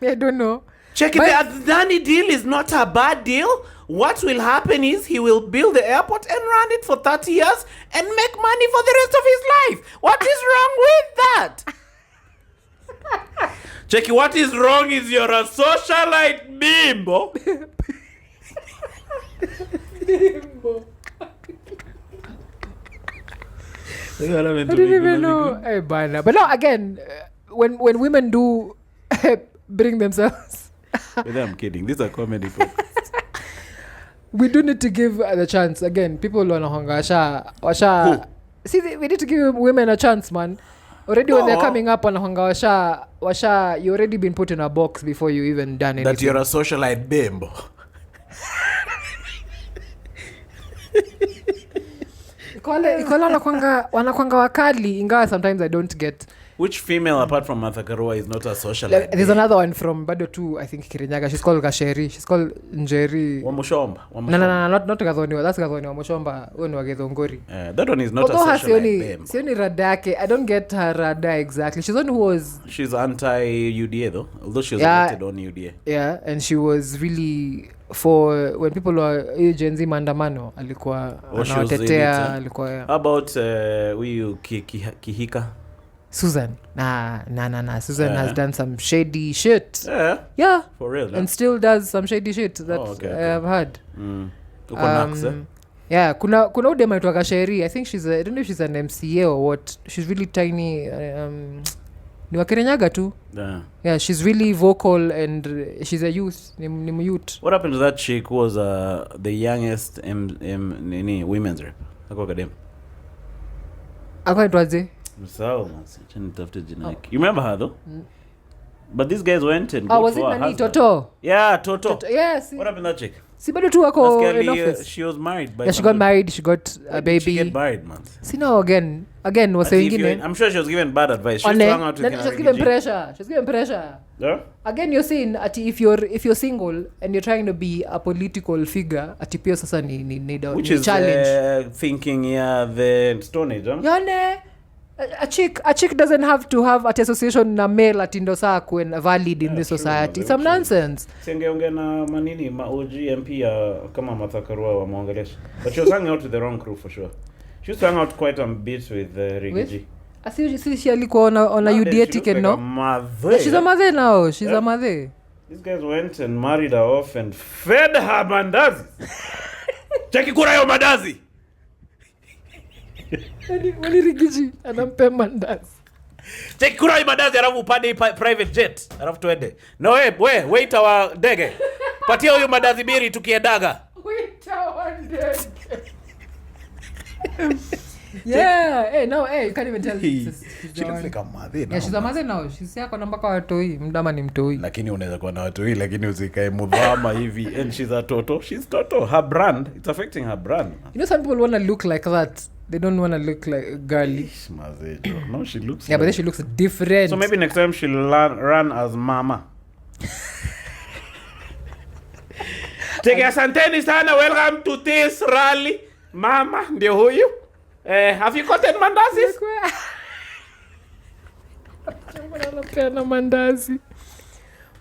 I don't know. Check it. The Adani deal is not a bad deal. what will happen is he will build the airport and run it for 30 years and make money for the rest of his life. What is wrong with that? Jackie, what is wrong is you're a socialite bimbo. Bimbo. I didn't even know. Hey, but now again, when women do bring themselves, I'm kidding. These are comedy podcasts. We do need to give the chance again. People wanahonga washa. See, we need to give women a chance, man. Already when they're coming up wanahonga washa. You already been put in a box before you even done anything. That you're a socialite bimbo. Ikola wanakwanga wakali ingawa sometimes I don't get. Which female apart from Martha Karua is not a socialite? There's another one from Bado 2, I think Kirinyaga. She's called Gasheri. She's called Njeri. Wamushomba. No, not Gathoni. That's Gathoni Wamushomba. Huyo ni wa Githongori. That one is not a socialite. Sioni rada yake. I don't get her rada exactly. She's one who was... She's anti-UDA though. Although she was elected on UDA. Yeah, and she was really... For when people were Gen Z maandamano alikuwa anawatetea alikuwa. How about huyu Kihika? Susan. Nah. Susan has done some shady shit. Yeah. For real. And still does some shady shit that I have heard. Yeah, kuna udema itwa Sheri. I think I don't know if she's an MCA or what. She's really tiny. Ni wa Kirinyaga tu. Yeah, she's really vocal and she's a youth. Ni youth. What happened to that chick who was the youngest women's rep? Ako kadem. Ako itwaje? You remember her though? But these guys went and was it Nani Toto? Yeah, Toto. Yes. What happened to that chick? Si bado tu wako in office. She was married by she got married, she got a baby. She get married, man. See now again was wengine. I'm sure she was given bad advice. She was hung out with She's given pressure. She's given pressure. Yeah? Again you're saying if you're single and you're trying to be a political figure, ati pia sasa ni which is challenge. Thinking the Stone Age, huh? Yone a chick doesn't have to have at association na male atindo saa kuwe valid in this society. Some nonsense. Singeonge na manini OG MP kama Martha Karua wa Mwongelesha. But she was hanging out with the wrong crew for sure. She used to hang out quite a bit with Rigiji. See she alikuwa on a UDA ticket, no? She's a mother now. She's a mother. These guys went and married her off and fed her mandazi. Cheki kura yo mandazi. Wali Rigiji anampe mandazi. Cheki kura yo mandazi alafu upande private jet. Alafu tuende. No wait our ndege. Patia huyo mandazi biri tukiedaga. Wait our ndege. Yeah, you can't even tell. She looks like a mother now. Yeah, she's a mother now. She's yako namba kwa watoi, mdama ni mtoi. Lakini unaweza kuwa na watoi lakini usikae mudhama hivi and she's a Toto. She's Toto. Her brand, it's affecting her brand. You know some people want to look like that. They don't want to look like girly. No, she looks but then she looks different. So maybe next time she'll run as mama. Take asanteni sana. Welcome to this rally. Mama, ndio huyu. Have you gotten mandazis?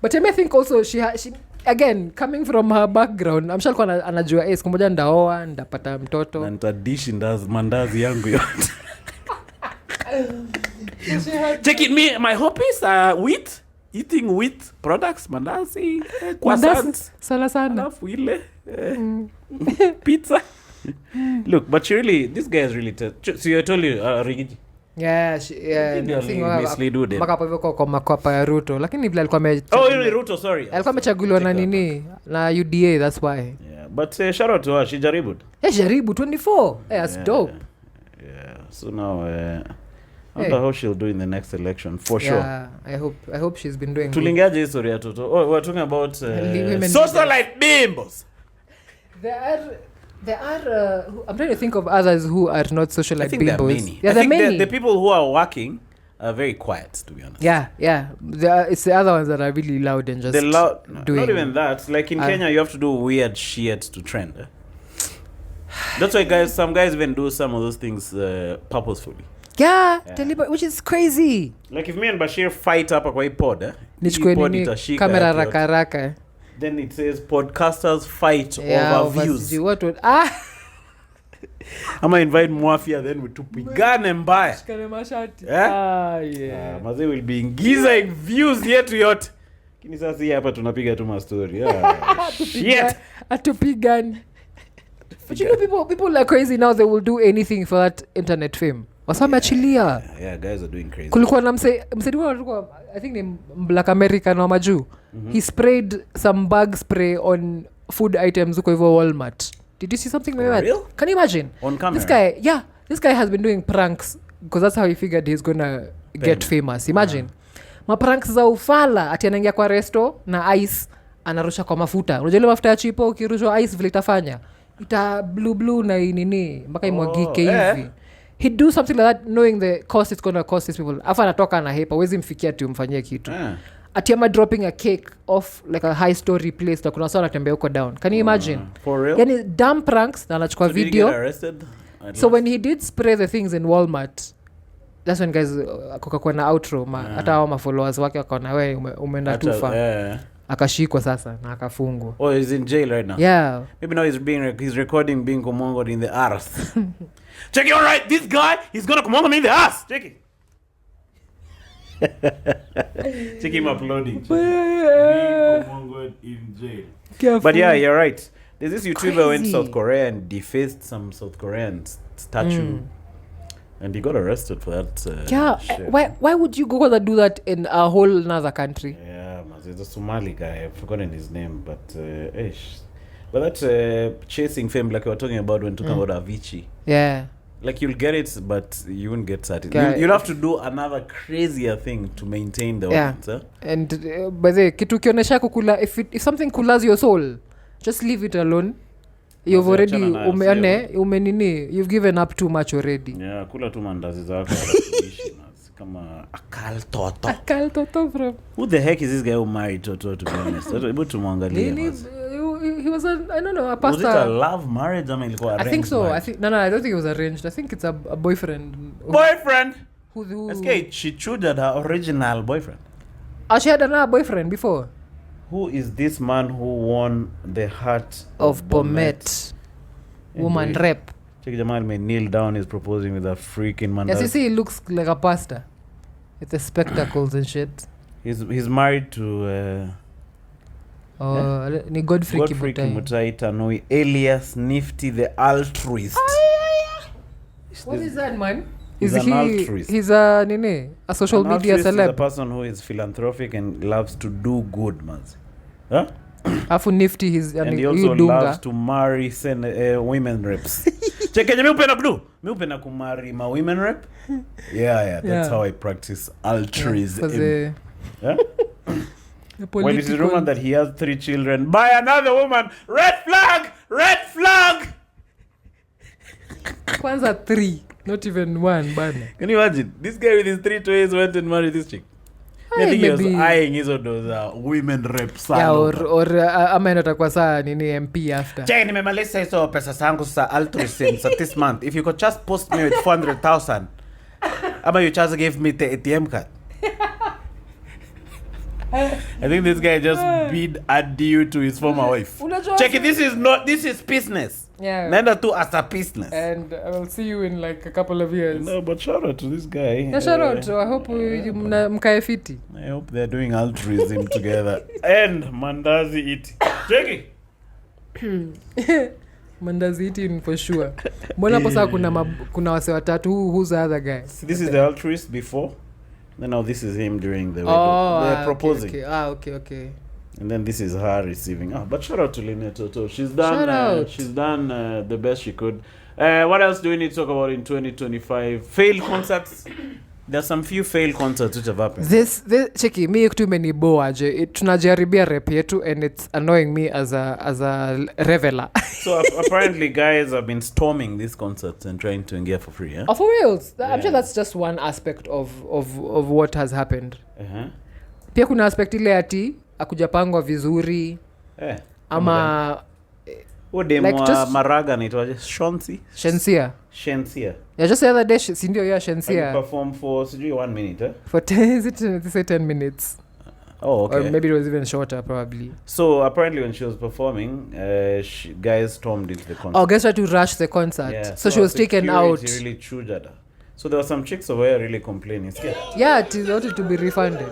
But I think also she again coming from her background, I'm sure kwa anajua siku moja ndaoa ndapata mtoto na nitadishi ndazi mandazi yangu yote. Check it, my hobbies are wheat, eating wheat products, mandazi, croissants, sana alafu ile pizza. Look, but she really, this guy is really so I told you Rigiji. Makapo hivyo kwa makwapa ya Ruto. Lakini vile alikuwa Ruto, sorry. Alikuwa amechaguliwa na nini? Na UDA, that's why. Yeah, but shout out to her, she jaribud. Yeah, she jaribud 24. That's dope. Yeah, so now I wonder how she'll do in the next election, for sure. Yeah, I hope she's been doing good. Tulingaje history ya Toto. We're talking about socialite bimbos. There are I'm trying to think of others who are not socialite bimbos. There are many. The people who are working are very quiet, to be honest. Yeah. It's the other ones that are really loud and just doing. Not even that. Like in Kenya, you have to do weird shit to trend. That's why some guys even do some of those things purposefully. Yeah. Which is crazy. Like if me and Bashir fight up kwa hii pod, nichukue nini kamera raka. then it says podcasters fight over views. What would Ama invite Mwafia then we tupigane mbaya. Shikane mashati. Yeah. Maze will be ingiza in views yetu yote. Kini sasa hii hapa tunapiga tu ma story. Shit. Atupigani. But you know people like crazy now, they will do anything for that internet fame. Wasameachilia. Yeah, guys are doing crazy. Kulikuwa na msediwa alikuwa I think ni Black American wa maju. He sprayed some bug spray on food items uko hivyo Walmart. Did you see something like that? Real? Can you imagine? On camera. This guy has been doing pranks because that's how he figured he's gonna get famous. Imagine. Ma pranks za ufala ati anaingia kwa resto na ice anarusha kwa mafuta. Unajua ile mafuta ya chipo ukirushwa ice vile itafanya. Ita blue na nini mpaka imwagike hivi. He'd do something like that knowing the cost it's gonna cost these people. Afa anatoka na hepa wezi mfikia tu umfanyie kitu. Ati ama dropping a cake off like a high story place na kuna sawa anatembea huko down. Can you imagine? For real? Yani dumb pranks na anachukua video. Did he get arrested? So when he did spray the things in Walmart, that's when guys kukakuwa na outro hata hao followers wake wakaona wewe umeenda tufa. Akashikwa sasa na akafungwa. Oh, he's in jail right now. Yeah. Maybe now he's recording being kumongo in the arse. Check it, all right. This guy, he's gonna kumongo me in the arse. Check it. Check him uploading. Being kumongo in jail. Careful. But yeah, you're right. There's this YouTuber who went to South Korea and defaced some South Korean statue. And he got arrested for that. Shit. Why would you go and do that in a whole another country? Yeah, there's a Somali guy. I've forgotten his name, but that chasing fame, like we were talking about when talking about Avicii. Yeah. Like you'll get it, but you won't get satisfied. You'll have to do another crazier thing to maintain the audience. Huh? And by the kitu kionesha kukula, if something cools your soul, just leave it alone. You've already you've given up too much already. Yeah, kula tu mandazi zako kama akal toto from. Who the heck is this guy who married Toto, to be honest? Able to muangalia. He was I don't know, a pastor. Was it a love marriage? I think so. Marriage? I don't think it was arranged. I think it's a boyfriend. Boyfriend? Who she chewed her original boyfriend. She had another boyfriend before. Who is this man who won the heart of Bomet? Woman rep. Check Jamal may kneel down, he's proposing with a freaking man. Yes, you see, he looks like a pastor with the spectacles and shit. He's married to ni Godfrey Kimutai Tanoi, alias Nifty the altruist. What is that, man? He's an altruist. He's a social media celeb. He's a person who is philanthropic and loves to do good, man. Huh? Afu Nifty, and he also loves to marry women reps. Cheke me upenda kudu. Me upenda kumari ma women rep. Yeah, that's how I practice altruism. Yeah? When it is rumored that he has 3 children by another woman, red flag. Kwanza 3, not even 1, bana. Can you imagine? This guy with his 3 toys went and married this chick. I think he was eyeing hizo those women reps. Yeah, or ama inatakuwa saa nini MP after. Che, nimemaliza hizo pesa zangu sa altruism so this month. If you could just post me with 400,000. Ama you just give me the ATM card. I think this guy just bid adieu to his former wife. Check it, this is business. Yeah. Nenda tu as a business. And I will see you in like a couple of years. No, but shout out to this guy. Yeah, shout out. I hope mkae fiti. I hope they're doing altruism together. And mandazi eating. Check it. Mandazi eating for sure. Mbona hapo sasa kuna wase watatu, who's the other guy? So this is the altruist before. Then now this is him during the they're proposing. Okay. And then this is her receiving. But shout out to Lynette Toto. She's done she's done the best she could. What else do we need to talk about in 2025? Failed concerts. There's some few failed concerts which have happened. This cheki me too many boaje. Tunajaribia rep yetu and it's annoying me as a reveler. So apparently guys have been storming these concerts and trying to get for free, yeah? Oh, for reals? Yeah. I'm sure that's just one aspect of what has happened. Pia kuna aspect ile ati akujapangwa vizuri. Ama like just Maraga naitwaje? Shensia. Yeah, just the other day sindio ya Shensia. I perform for 1 minute, For 10 minutes. Oh, okay. Or maybe it was even shorter, probably. So apparently when she was performing, guys stormed into the concert. Oh, guys tried to rush the concert. Yeah, so she was taken out. Really chewed at her. So there were some chicks over here really complaining. Scared. Yeah, it wanted to be refunded.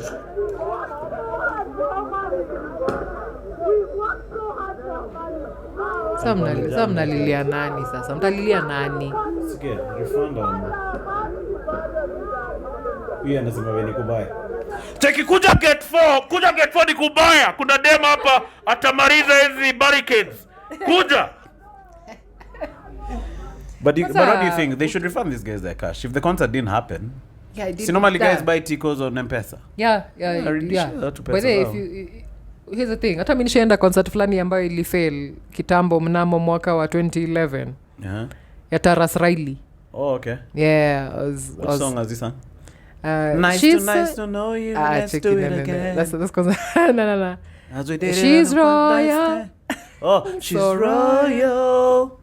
Mnalilia nani sasa? Mtalilia nani? Scared. Refund on. Yeye anasema wewe ni kubaya. Cheki kuja get 4 ni kubaya. Kuna dem hapa atamaliza hizi barricades. Kuja. But what do you think? They should refund these guys their cash. If the concert didn't happen, yeah, see, normally guys buy tickets on M-Pesa. Yeah. But here's the thing. Hata mimi nishaenda concert fulani ambayo ilifail kitambo mnamo mwaka wa 2011. Ya Taras Riley. Oh, okay. Yeah. What song has this song? Nice to know you. Let's do it again. That's no. As we did she's royal. Oh, she's so royal.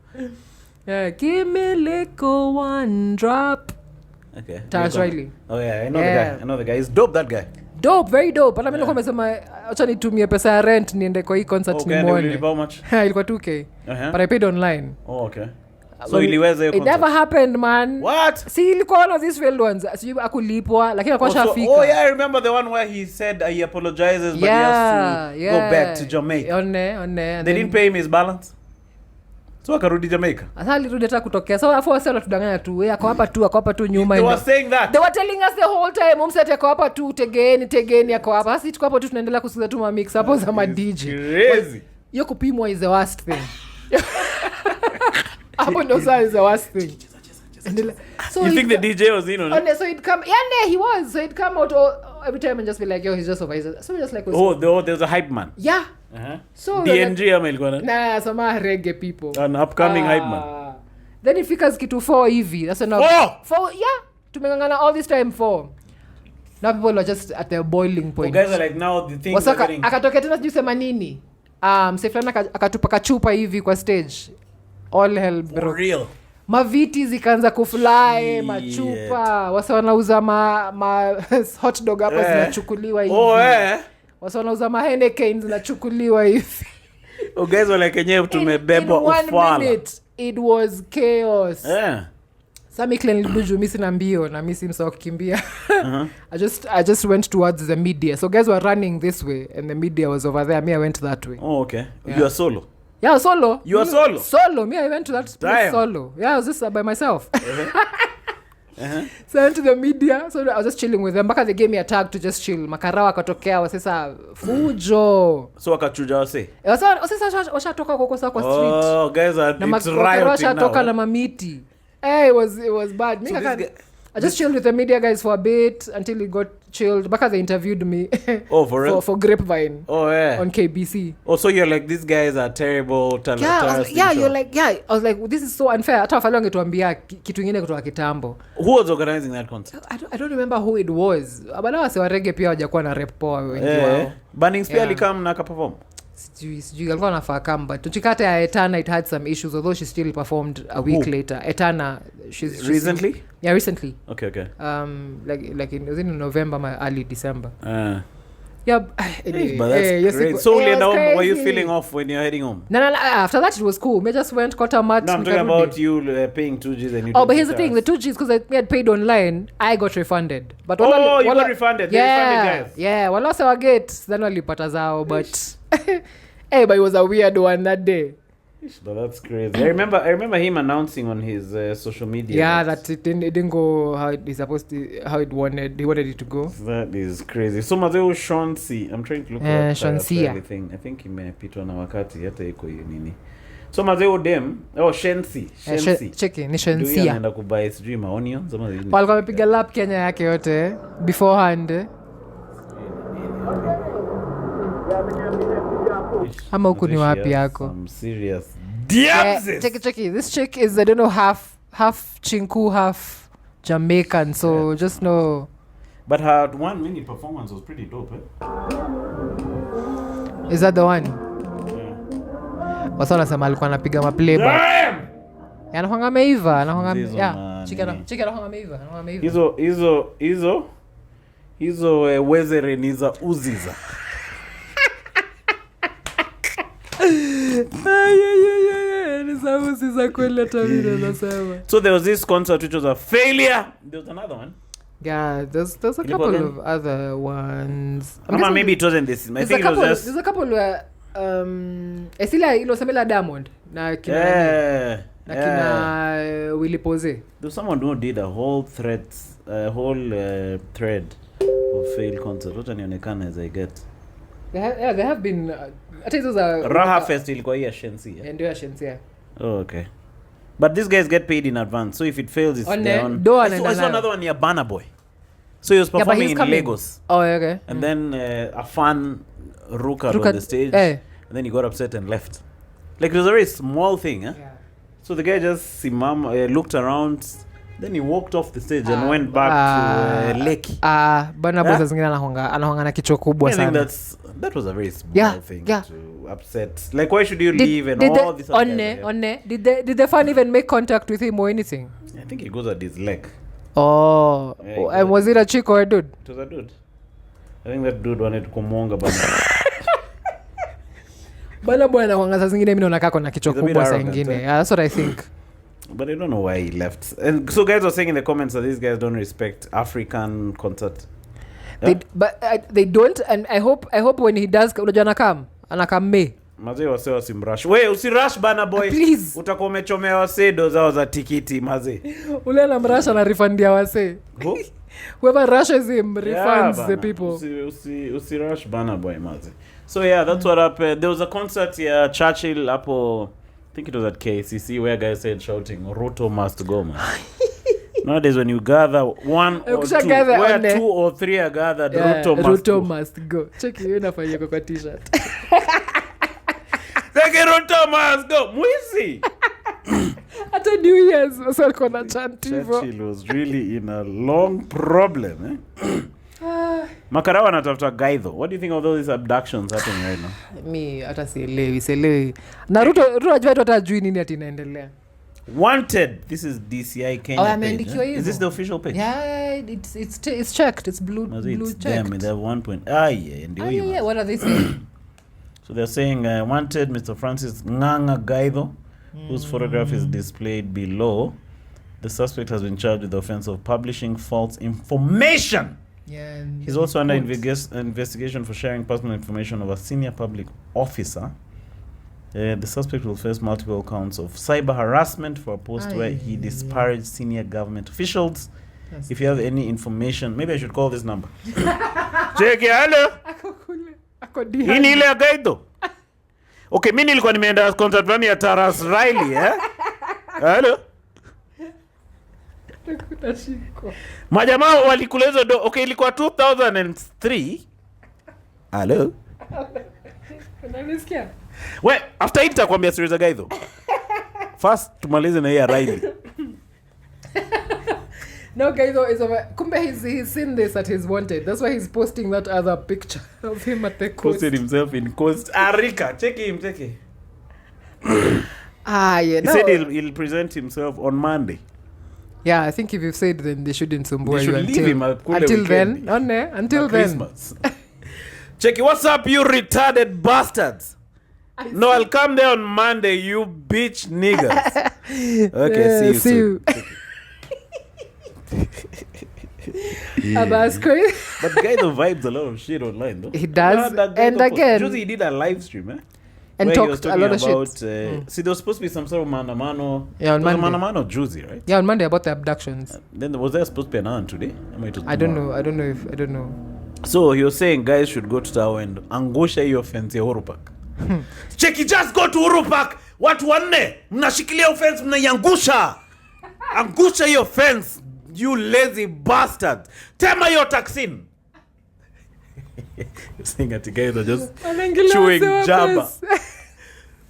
Yeah, give me little one drop. Okay. Taras Riley. Oh yeah, I know the guy. He's dope, that guy. Dope, very dope. But mimi nimesema acha nitumie pesa ya rent niende kwa hii concert nimuone. How much? Ilikuwa 2K. But I paid online. Oh, okay. So iliweza hiyo concert. It never happened, man. What? See, ilikuwa one of these failed ones. Sijui akulipwa lakini alikuwa shafika. Oh yeah, I remember the one where he said he apologizes but he has to go back to Jamaica. One. They didn't pay him his balance. So akarudi Jamaica. Asali rudi hata kutokea. So afu wase wanatudanganya tu. Yeye ako hapa tu nyuma. They were saying that. They were telling us the whole time. Mumset ako hapa tu tegeni ako hapa. Sisi tuko hapo tu tunaendelea kusikiza tu ma mix hapo za ma DJ. Crazy. Yo kupimwa is the worst thing. Hapo ndo saa is the worst thing. So you think the DJ was in on it? So he'd come. Yeah, he was. So he'd come out every time and just be like, yo, he's just over. So we just like... there's a hype man. Yeah. So DNG ama ilikuwa na? Nah, some reggae people. An upcoming hype man. Then it fikas kitu 4 hivi. That's enough. 4? Yeah. Tumengangana all this time 4. Now people are just at their boiling point. Guys are like, now the things are getting... Akatokea tena sijui sema nini. Seflana akatupa kachupa hivi kwa stage. All hell broke. For real. Maviti zikaanza kufly, machupa. Wasa wanauza ma hot dog hapa zinachukuliwa hivi. Wasa wanauza ma Heineken zinachukuliwa hivi. Guys were like, enyewe tumebebwa ufala. 1 minute, it was chaos. Yeah. Sami Clan Libuju, misi na mbio na misi msa kukimbia. I just went towards the media. So guys were running this way and the media was over there. Me, I went that way. Oh, okay. Yeah. You are solo? Yeah, solo. You are solo? Solo. Me, I went to that place solo. Yeah, I was just by myself. So I went to the media. So I was just chilling with them. Baka they gave me a tag to just chill. Makarawa katokea wasesa fujo. So wakachuja wase? Wasesa washatoka kwa street. Oh, guys are it's rioting now. Washatoka na mamiti. Hey, it was bad. I just chilled with the media guys for a bit until it got chilled. Baka they interviewed me. Oh, for real? For Grapevine. Oh, yeah. On KBC. Oh, so you're like, these guys are terrible. You're like, I was like, this is so unfair. Hata wafali wangetuambia kitu ingine kutoka kitambo. Who was organizing that concert? I don't remember who it was. Abala wase wa reggae pia wajakuwa na rep poa wengi wao. Banning Spear alikam na akaperform? Sijui alikuwa nafaa come, but tuchikate ya Etana, it had some issues, although she still performed a week later. Etana, she's recently? Yeah, recently. Okay. Like it was in November, early December. Yeah, anyway, but that's great. So were you feeling off when you're heading home? No. After that, it was cool. We just went, caught a mat. No, I'm talking about you paying 2Gs and you. Oh, but here's the thing: the 2Gs, because I had paid online, I got refunded. But you got refunded. Yeah, refunded guys. Yeah. Wala sawa get then walipata zao, but but it was a weird one that day. No, that's crazy. I remember him announcing on his social media. Yeah, that it didn't go how it is supposed to, how he wanted it to go. That is crazy. So Mazeo Shansi, I'm trying to look at everything. I think imepitwa na wakati hata iko nini. So Mazeo dem, Shensi. Cheki ni Shensia. Ndio anaenda kubuy sijui ma onions ama nini. Walikuwa wamepiga lap Kenya yake yote beforehand. Ama huku ni wapi yako? Some serious Cheki. This chick is, I don't know, half Chinku, half Jamaican, so just know. But her 1 minute performance was pretty dope, eh? Is that the one? Yeah. Wasa nasema alikuwa anapiga ma playback. Anakuanga ameiva, Chiki anakuanga ameiva. Hizo hizo wezere ni za uziza. So there was this concert which was a failure. There was another one. Yeah, there's a couple of other ones. Maybe it wasn't this. I think it was just... There's a couple where Esila ilosemela Diamond na kina Willy Pose. There was someone who did a whole thread of failed concert. What anionekana as I get. There have been I think those are Raha Fest ilikuwa ya Shensi. Ndio ya Shensi. Oh, okay. But these guys get paid in advance. So if it fails, it's down. I saw another one near Banner Boy. So he was performing in Lagos. Oh, okay. And then a fan rook out on the stage. And then he got upset and left. Like it was a very small thing. Yeah. So the guy just looked around. Then he walked off the stage and went back to Lekki. Banner Boy zingine anahonga na kichwa kubwa sana. I think that was a very small thing to upset. Like why should you leave and all this? Did the fan even make contact with him or anything? I think he goes at his leg. Oh, yeah, and was it a chick or a dude? It was a dude. I think that dude wanted to kumonga Banner Boy anahonga saa zingine mimi naona kako na kichwa kubwa saa nyingine. Yeah, that's what I think. But I don't know why he left. And so guys were saying in the comments that these guys don't respect African concert. Yeah? They don't, and I hope when he does, unajua anakam May. Mazee wase wasimrush. We usirush Banner Boy. Please. Utakuwa umechomea wase zao za tikiti mazee. Ule anamrush na refundia wase. Who? Whoever rushes him refunds the people. Usirush Banner Boy mazee. So yeah, that's what happened. There was a concert here, Churchill hapo. I think it was at KCC where guys said shouting, Ruto must go, man. Nowadays when you gather one or two, where 2 or 3 are gathered, Ruto must go. Check you unafanya kwa t-shirt. Ruto must go. Mwizi. At a New Year's, so kona chantivo. Churchill was really in a long problem, Makarawa anatafuta Gaidho. What do you think of all these abductions happening right now? Me hata sielewi. Na Ruto ajua tu hata ajui nini ati inaendelea. Wanted. This is DCI Kenya page. Is this the official page? Yeah, it's checked. It's blue checked. Damn, they have 1 point. Yeah. What are they saying? So they're saying wanted Mr. Francis Nganga Gaidho, whose photograph is displayed below. The suspect has been charged with the offense of publishing false information. Yeah, he's also under investigation for sharing personal information of a senior public officer. The suspect will face multiple counts of cyber harassment for a post where he disparaged senior government officials. Yes. If you have any information, maybe I should call this number. Check it, hello. Hii ile ya Gaidho. Okay, mimi nilikuwa nimeenda concert fulani ya Taras Riley, Hello. Majamaa walikula hizo do. Okay, ilikuwa 2003. Hello. Unanisikia? We, after hii nitakwambia series za Gaidho. First tumalize na hii ya Riley. No, Gaidho is over. Kumbe he's seen this at his wanted. That's why he's posting that other picture of him at the coast. Posted himself in Costa Rica. Check him. Yeah. He said he'll present himself on Monday. Yeah, I think if you've said then they shouldn't sumbua you until then. Until then. Christmas. Check it. What's up, you retarded bastards? No, I'll come there on Monday, you bitch niggas. Okay, see you soon. But Gaidho vibes a lot of shit online though. He does. And again, Josie did a live stream, and talked a lot of about, shit. See, there was supposed to be some sort of manamano. Yeah, on Monday. Manamano Josie, right? Yeah, on Monday about the abductions. Then was there supposed to be an hour today? I don't know. So he was saying guys should go to Tower and angusha hiyo fence ya Uhuru Park. Check it, just go to Uhuru Park. Watu wanne mnashikilia fence mnaiangusha. Angusha hiyo fence, you lazy bastard. Tema hiyo taxin. You're saying at Gaidho just chewing jabba.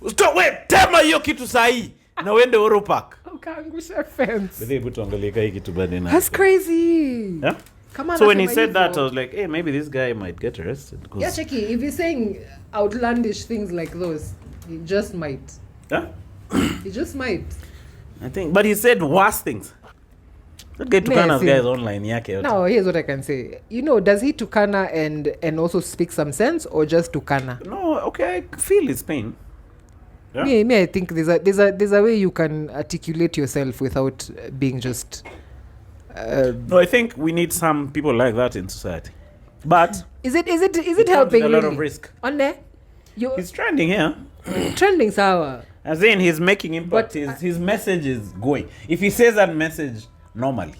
Stop, wait, tema hiyo kitu sahi na uende Uhuru Park. Ukaangusha fence. Hebu tuangalie kai kitu bado na. That's crazy. Yeah? So when he said that, I was like, hey, maybe this guy might get arrested. Yeah, Checky, if he's saying outlandish things like those, he just might. Yeah? He just might. I think, but he said worse things. That guy tukana guys online yake yote. No, here's what I can say. You know, does he tukana and also speak some sense, or just tukana? No, okay, I feel his pain. Yeah. Me, I think there's a way you can articulate yourself without being just. No, I think we need some people like that in society. But is it helping? A lot of risk. On there, he's trending here. Trending sour. As in, he's making impact. His message is going. If he says that message normally,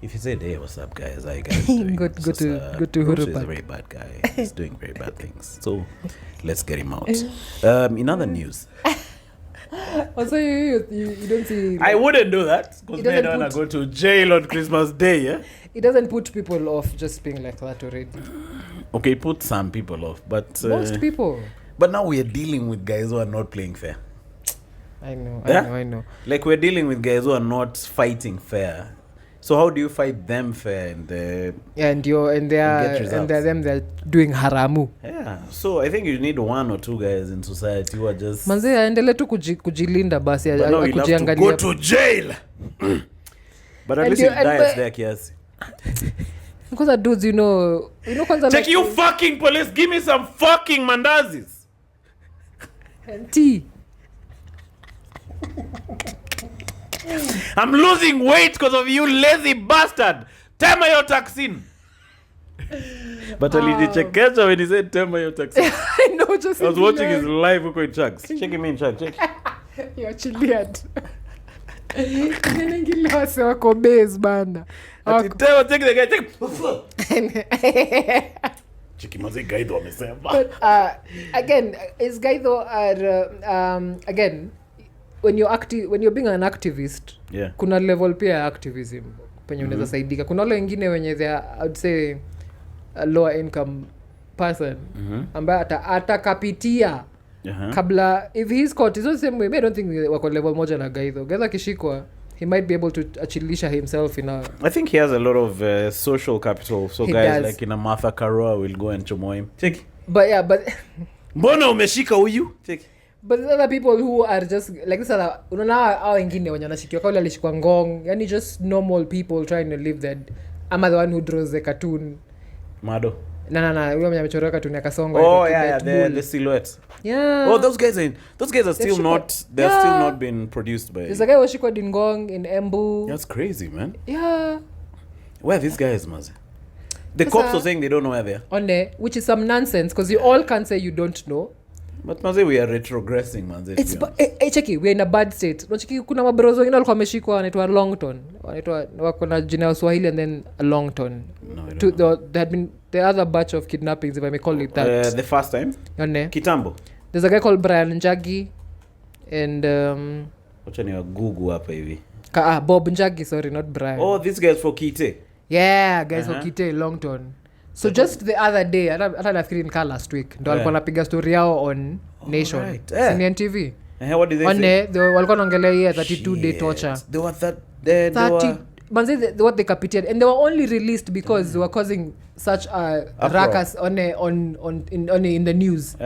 if he said, "Hey, what's up, guys? I guys go to Bruce is a very bad guy. He's doing very bad things. So let's get him out." In other news. Also, you don't see. I wouldn't do that because I don't want to go to jail on Christmas Day. Yeah. It doesn't put people off just being like that already. Okay, put some people off, but most people. But now we are dealing with guys who are not playing fair. I know. Like we're dealing with guys who are not fighting fair. So how do you fight them fair and they're doing haramu? Yeah. So I think you need one or two guys in society who are just manze aendelee tu kujilinda basi kujiangalia. Go to jail. But at least you die there kiasi. Because dudes, you know kwanza check you fucking police, give me some fucking mandazis. And tea. I'm losing weight because of you lazy bastard. Tema your taxin. But alichekesha when he said tema your taxin. I know, just I was watching his live huko in Chucks. Check him in Chucks. Check. You're chilliad. Ningile wase wako base bana. Ati tema check the guy check. Chiki mazi Gaido amesema. But again, is Gaido again when you're being an activist, yeah, kuna level pia ya activism penye unaweza saidika. Kuna wale wengine wenye they are, I would say, a lower income person ambaye atakapitia kabla if he's caught is the same way. I don't think wako level moja na Gaido. Gaido kishikwa, he might be able to achilisha himself in a... I think he has a lot of social capital. So he guys does. Like in a Martha Karua will go and chomo him. Check. But yeah, but mbona umeshika huyu? Check. But the other people who are just like this are unaona hao wengine wenye wanashikiwa kwa alishikwa ngong, yani just normal people trying to live that. I'm the one who draws the cartoon. Mado. No, yule mwenye amechora cartoon ya Kasongo. Oh yeah, the silhouettes. Yeah. Oh, those guys are still not still not been produced by. There's a guy who shikwa Dingong in Embu. That's crazy, man. Yeah. Where are these guys, Maze? The cops are saying they don't know where they are. On there, which is some nonsense because you all can't say you don't know. But Maze, we are retrogressing, Maze. It's cheki, we're in a bad state. Unacheki kuna mabrozo wengine walikuwa wameshikwa wanaitwa Longton. Wako na jina ya Swahili and then a Longton. No, there had been the other batch of kidnappings, if I may call it that. The first time? Yone. Kitambo. There's a guy called Brian Njagi and wacha ni Google hapa hivi. Bob Njagi, sorry, not Brian. Oh, these guys for Kite. Yeah, guys for Kite, Longton. So just the other day, hata nafikiri nika last week, ndo walikuwa napiga story yao on Nation. Right. Sinian TV. What did they say? Walikuwa naongelea 32-day torture. They were what they capitated, and they were only released because they were causing such a ruckus in the news.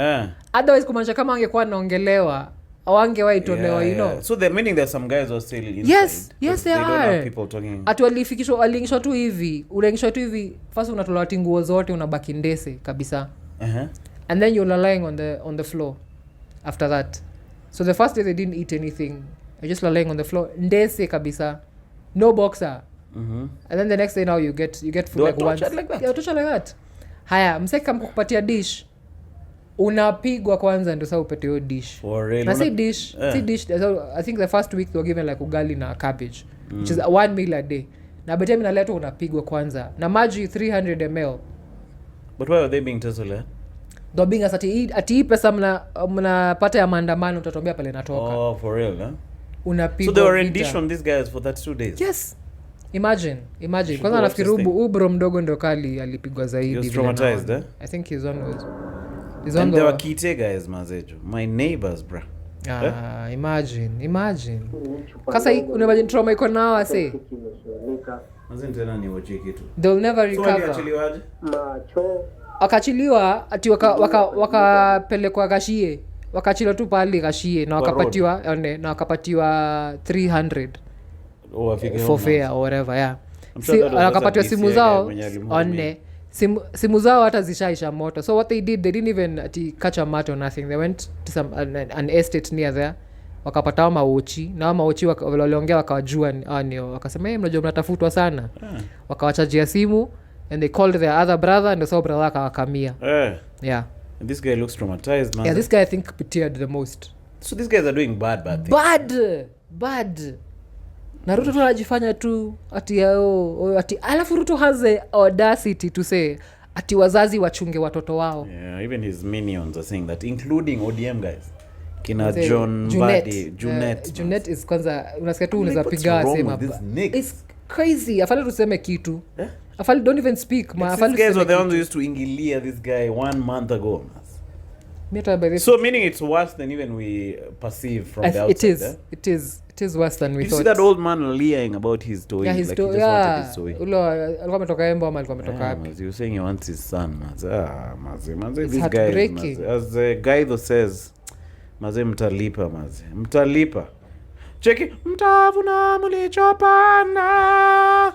Otherwise kumaanisha kama angekuwa naongelewa awangewaitolewa, you know. So they're meaning that some guys are still inside. Yes they are. Don't have people talking. Aliingishwa tu hivi first unatolewa tinguo zote unabaki ndese kabisa. And then you're lying on the floor after that. So the first day they didn't eat anything. You're just lying on the floor ndese kabisa. No boxer. And then the next day now you get food like once. Like that? Yeah, torture like that. Haya, mseka mkukupatia dish. Unapigwa kwanza ndio sasa upate hiyo dish. For real. Na si dish. So I think the first week they were given like ugali na cabbage, which is 1 meal a day. Na by the time inaletwa unapigwa kwanza. Na maji 300 ml. But why are they being tested? They're being ati pesa mnapata ya maandamano utatuambia pale natoka. Oh, for real, huh? Unapigwa. So they were in dish on these guys for that 2 days. Yes. Imagine. Kwanza nafikiri ubro mdogo ndo kali alipigwa zaidi. He was traumatized, eh? I think he's on and they were Kite guys, Mazejo. My neighbors, bro. Imagine. Kasa unimagine trauma iko nao ase. Mazin tena ni wache kitu. They'll never recover. So waliachiliwaje? Wakachiliwa ati wakapelekwa Gashie. Wakachiliwa tu pale Gashie na wakapatiwa 300. for fare or whatever, yeah. Akapatiwa simu zao onne. Simu zao hata zishaisha moto. So what they did, they didn't even catch a mat or nothing. They went to an estate near there. Wakapata mauchi na mauchi waliongea wakawajua wakasema mnajua mnatafutwa sana. Wakawachajia simu and they called their other brother and so brother akawakamia. Yeah. And this guy looks traumatized, man. Yeah, this guy I think pitied the most. So these guys are doing bad things. Bad. Na Ruto anajifanya tu ati alafu Ruto has the audacity to say ati wazazi wachunge watoto wao. Yeah, even his minions are saying that, including ODM guys. Kina John Mbadi, Junet is kwanza unasikia tu unaweza piga sema. It's crazy. Afadhali tuseme kitu. Afadhali don't even speak. These guys were the ones who used to ingilia this guy 1 month ago. So meaning it's worse than even we perceive from the outside. It is worse than we thought. You see that old man leering about his toy, yeah, like he just wanted his toy. Alikuwa ametoka Embo ama alikuwa ametoka wapi? He was saying he wants his son. This guy, as the guy that says, mtalipa. Cheki, mtavuna mlichopanda.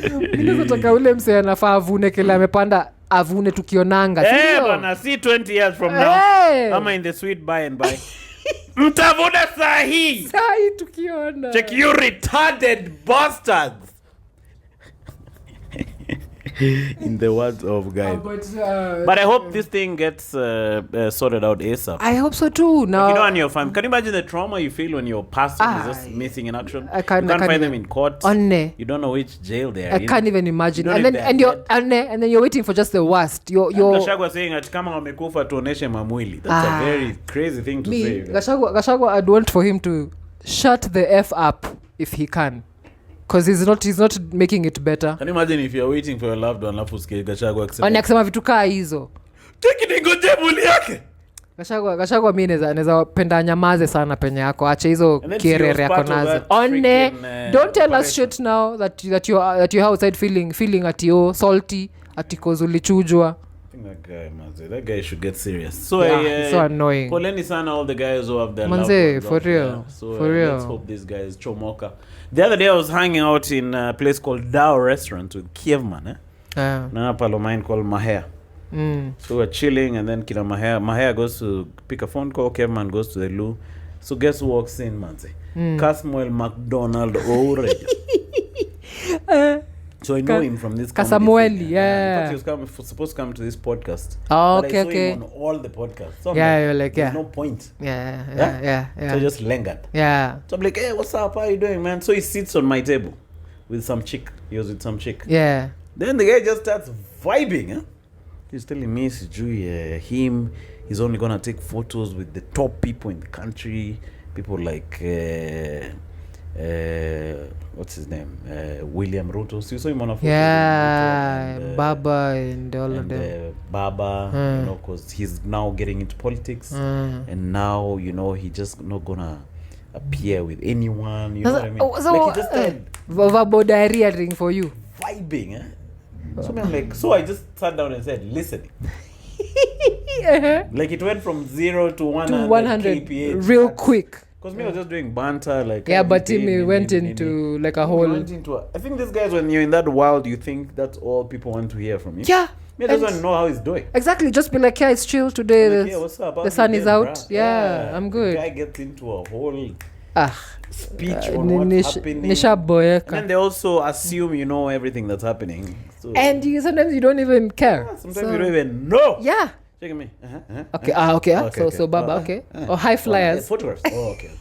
Mimi nataka ule msee anafaa avune kile amepanda avune tukionanga. Bana, see 20 years from now. Ama in the sweet by and by. Mtavuna sahi tukiona. Check, you retarded bastards. In the words of guy. But I hope this thing gets sorted out ASAP. I hope so too. Now, you know, and your family. Can you imagine the trauma you feel when your person is just missing in action? You can't find them in court. You don't know which jail they are in. I can't even imagine. And then you're waiting for just the worst. Gachagua saying that kama wamekufa tuoneshe mamwili. That's a very crazy thing to say. Gachagua, I'd want for him to shut the F up if he can. Because he's not making it better. Can you imagine if you're waiting for your loved one alafu usikie Gachagua akisema vitu kaa hizo? Tiki ningoje muli yake. Gachagua mimi naweza penda nyamaze sana penye yako. Acha hizo kierere yako nazo. Don't tell us shit now that you're outside feeling at you salty at cause ulichujwa. That guy should get serious. So so annoying. Poleni sana all the guys who have their Manze, for real. For real. Let's hope this guy is chomoka. The other day I was hanging out in a place called Dao Restaurant with Kievman, na Palomine called Mahia. So we're chilling and then Kina Mahia goes to pick a phone call, Kievman goes to the loo. So guess who walks in, Manze? Casmuel McDonald O'Reilly. So I know him from this Kasamueli, yeah. In fact, he was supposed to come to this podcast. Oh, but I saw him on all the podcasts. So you're like, there's no point. Yeah. So I just lingered. Yeah. So I'm like, hey, what's up? How are you doing, man? So he sits on my table with some chick. He was with some chick. Yeah. Then the guy just starts vibing. He's telling me, him, he's only going to take photos with the top people in the country. People like... what's his name? William Ruto. So you saw him on a photo. Yeah, Baba and all of them. Baba, you know, because he's now getting into politics, and now you know he just not gonna appear with anyone. You know what I mean? So, like he just started verbal diarrhea ring for you. Vibing, So I'm like, so I just sat down and said, listen. Like it went from 0 to 100 kph real quick. Because me, I was just doing banter, like... Yeah, but Timmy went into like a whole... I think these guys, when you're in that world, you think that's all people want to hear from you. Yeah. Me doesn't know how he's doing. Exactly. Just be like, yeah, it's chill today. Like, yeah, what's up? The sun is out. Yeah, I'm good. The guy gets into a whole speech on what's happening. And then they also assume you know everything that's happening. So, and sometimes you don't even care. Yeah, sometimes you don't even know. Yeah. Check me. Okay. So Baba, okay. Or high flyers. Photographs. Okay.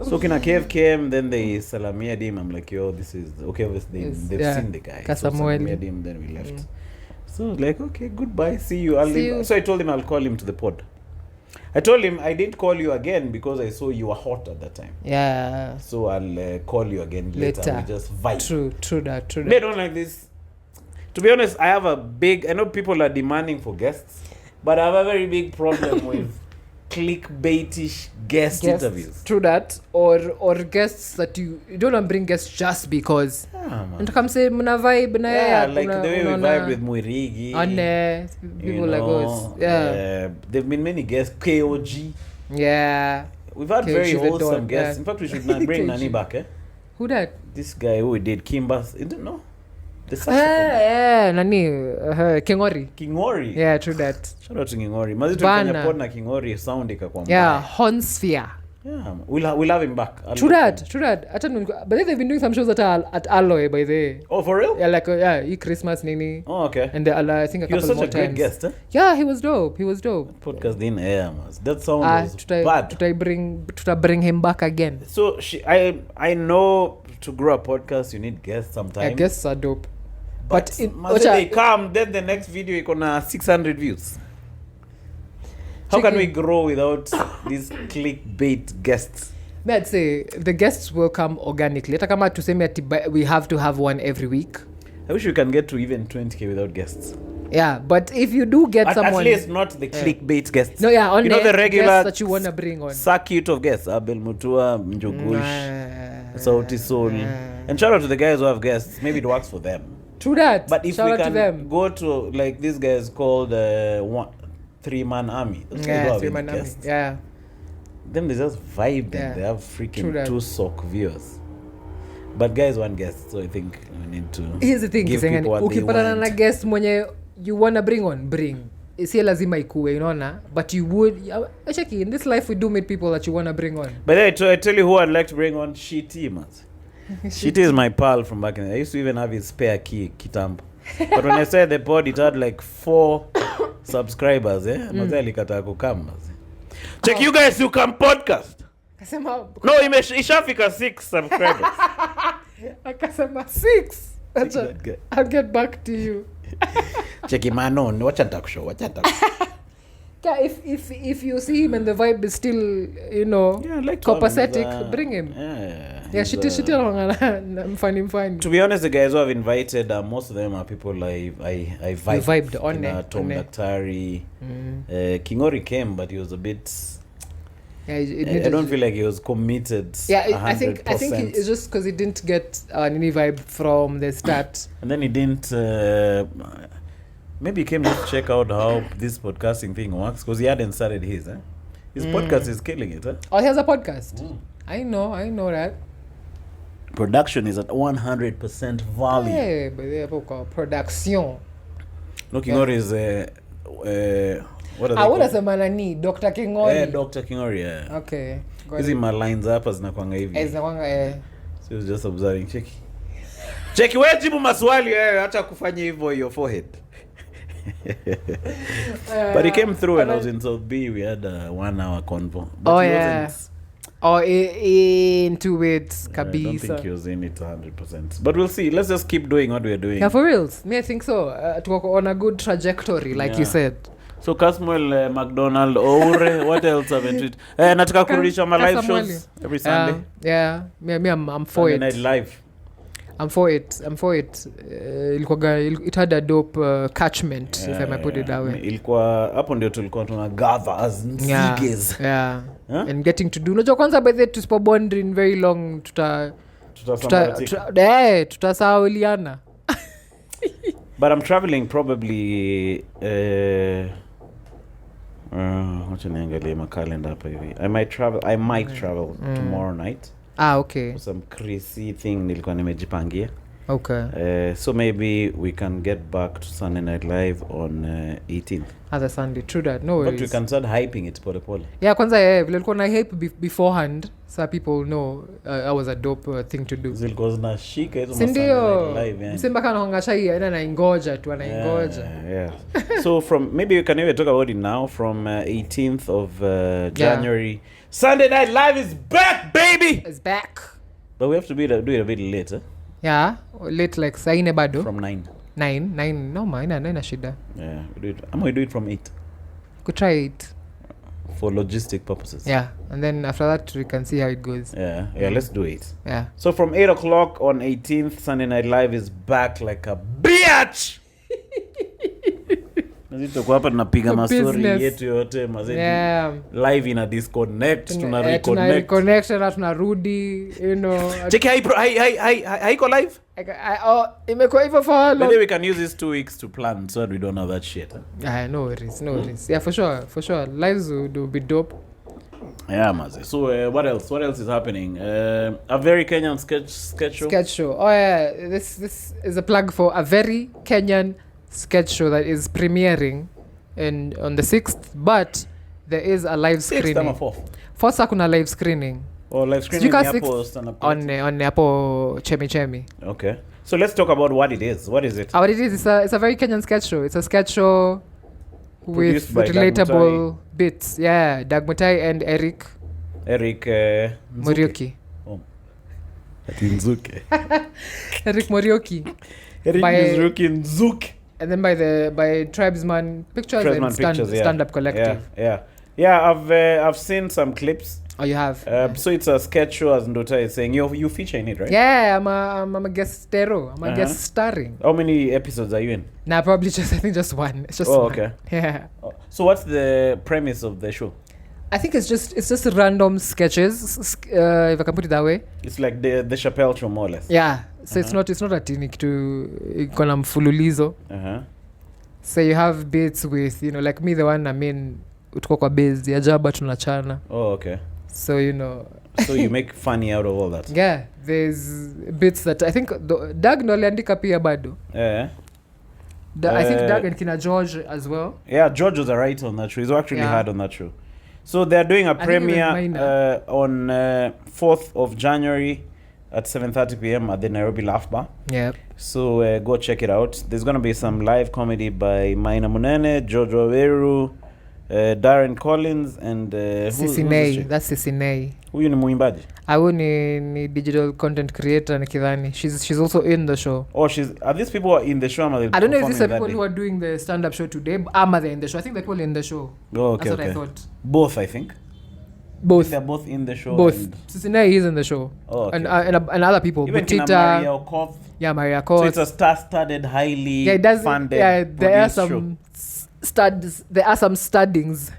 So Kina Kev came, then they salamiad him. I'm like, yo, this is okay. Obviously, they've seen the guy. So salamiad him, then we left. So like, okay, goodbye, see you. So I told him I'll call him to the pod. I told him I didn't call you again because I saw you were hot at that time. Yeah. So I'll call you again later. We just vibe. True that. They don't like this. To be honest, I know people are demanding for guests, but I have a very big problem with clickbaitish guest interviews. True that. Or guests that you don't bring guests just because. And come say muna vibe na like the way we vibe with Muirigi. People like us. Yeah. There've been many guests. KOG. Yeah. we've had very wholesome guests. In fact, we should not bring Nani back. Who that? This guy who we did Kimbas. You don't know. The saxophone. Nani? Kingori. Kingori. Yeah, true that. Shout out to Kingori. Mazi tulifanya pod na Kingori sound ikakuwa mbaya. Yeah, Hornsphere. Yeah, we'll have him back. True that. But they've been doing some shows at Alloy, by the way. Oh, for real? Yeah, like Christmas nini. Oh, okay. And I think a couple more times. He was such a great guest, huh? Yeah, he was dope. Podcast didn't air, mas. That sound was bad. To bring him back again. So I know to grow a podcast you need guests sometimes. Guests are dope. But they come, then the next video is gonna 600 views. How can we grow without these clickbait guests? I'd say the guests will come organically. We have to have one every week. I wish we can get to even 20k without guests. Yeah, but if you do get someone... At least not the clickbait guests. No, yeah, on the regular guests that you want to bring on. Circuit of guests. Abel Mutua, Mjogush, Sauti Soul. And shout out to the guys who have guests. Maybe it works for them. True that. But if shout we out can to them. go to, like, these guys called 3-man army. Those guys 3-man army. Yeah. Them, they just vibe and they have freaking 2 sock viewers. But guys want guests, so I think we need to here's the thing, give people what they want. Na guest mwenye you wanna bring on, bring. Si lazima ikuwe, unaona? But you would... Actually, in this life, we do meet people that you wanna bring on. But I tell you who I'd like to bring on, Shiti, man. Shiti is my pal from back in the day. I used to even have his spare key, Kitambo. But when I started the pod, it had like 4 subscribers, Mazee alikata kukam. Check you guys, you come podcast. Kasema... No, ishafika 6 subscribers. Akasema 6. I'll get back to you. Check him on. Watch a talk show. Yeah, if you see him and the vibe is still, like copacetic, bring him. Yeah, shit I'm fine. To be honest, the guys who I've invited, most of them are people I vibed on. Tom Daktari. Kingori came, but he was a bit... Yeah, I don't feel like he was committed. Yeah, 100%. I think it's just because he didn't get any vibe from the start. And then he didn't... maybe he came to check out how this podcasting thing works, because he hadn't started his. His podcast is killing it. Oh, he has a podcast? I know that. Production is at 100% value. Hey, but they have production. Looking at is what are they? What is the manani? Dr. Kingori. Yeah, Dr. Kingori. Yeah. Okay. Hizi my lines hapa zinakuanga hivi. Zinakuanga So he was just observing. Cheki wewe jibu maswali acha kufanya hivyo your forehead. But he came through and I was in South B. We had a 1-hour convo. But he wasn't... into it, kabisa. I don't think he was in it 100%. But we'll see. Let's just keep doing what we're doing. Yeah, for reals. I think so. On a good trajectory, like you said. So Kasmuel, McDonald, Oure, what else haven't we... nataka kurudisha my live shows every Sunday. Yeah. Me, I'm for Sunday it. Night Live. I'm for it. It had a dope catchment, if I might put it that way. Ilikuwa hapo ndio tulikuwa tuna gather as niggas. Yeah. And getting to do. Unajua kwanza by the to bond in very long tutasauliana. But I'm traveling probably wacha niangalie my calendar hapa hivi. I might travel tomorrow night. Okay. Some crazy thing nilikuwa nimejipangia. Okay. So maybe we can get back to Sunday Night Live on 18th. Other Sunday, true that. No worries. But we can start hyping it pole pole. Yeah, kwanza vile nilikuwa na hype beforehand, so people know I was a dope thing to do. Zilikuwa zinashika hizo Sunday Night Live yani. Simba kana hongasha hii anaingoja tu anaingoja. Yeah. So from maybe we can even talk about it now from 18th of January. Sunday Night Live is back, baby. It's back. But we have to do it a bit later. Yeah, late like saine bado. From 9. 9 no maina shida. Yeah, we do it. I'm going to do it from 8. Could try it for logistic purposes. Yeah, and then after that we can see how it goes. Yeah, let's do it. Yeah. So from 8 o'clock on 18th, Sunday Night Live is back like a bitch. Nazito hapa tunapiga mastori yetu yote mazeni. Yeah. Live ina disconnect, tuna reconnect na tunarudi, Check haiko live? Imekuwa hivyo for how long? Maybe we can use these 2 weeks to plan so that we don't have that shit. No worries. Yeah, for sure. Lives will be dope. Yeah, Mazi. So what else? What else is happening? A very Kenyan sketch show. Sketch show. Oh yeah, this is a plug for a very Kenyan sketch show that is premiering on the 6th, but there is a live screening. 6th or 4th? 4th kuna live screening. Or live screening on hapo Chemi. Okay. So let's talk about what it is. What is it? What it is, it's a very Kenyan sketch show. It's a sketch show with relatable bits. Yeah, Dag Mutai and Eric Morioki. Oh. Nzuke. Eric Morioki. Eric Morioki Nzuke. And then by Tribesman Pictures and Stand-Up Collective. Yeah, I've seen some clips. Oh, you have? So it's a sketch show, as Nduta is saying. You feature in it, right? Yeah, I'm a guest stero. I'm a guest starring. How many episodes are you in? Nah, probably just one. It's just one. Okay. Yeah. So what's the premise of the show? I think it's just random sketches, if I can put it that way. It's like the Chappelle show, more or less. Yeah. So it's not a tini kitu iko na mfululizo. So you have bits with, like me, the one utuko kwa base ya jaba tunachana. Oh, okay. So so you make funny out of all that. Yeah, there's bits that I think Doug no aliandika pia bado. Yeah. I think Doug and kina George as well. Yeah, George was a writer on that show. He's actually hard on that show. So they're doing a premiere on 4th of January at 7:30 p.m. at the Nairobi Laugh Bar. Yeah. So go check it out. There's going to be some live comedy by Maina Munene, George Waweru, Darren Collins, and Sisinei. That's Sisinei. Huyu ni muimbaji? Awu ni digital content creator nikidhani. She's also in the show. Oh, are these people in the show? I don't know if these are people who are doing the stand-up show today, but they're in the show. I think they're all in the show. Oh, okay. That's what I thought. Both, I think. Both. They're both in the show. Both. Sisinei is in the show. Oh, okay. And other people. Even Maria Okoth. Yeah, Maria Okoth. So it's a star-studded, highly funded. Yeah, there are some studs. There are some studdings.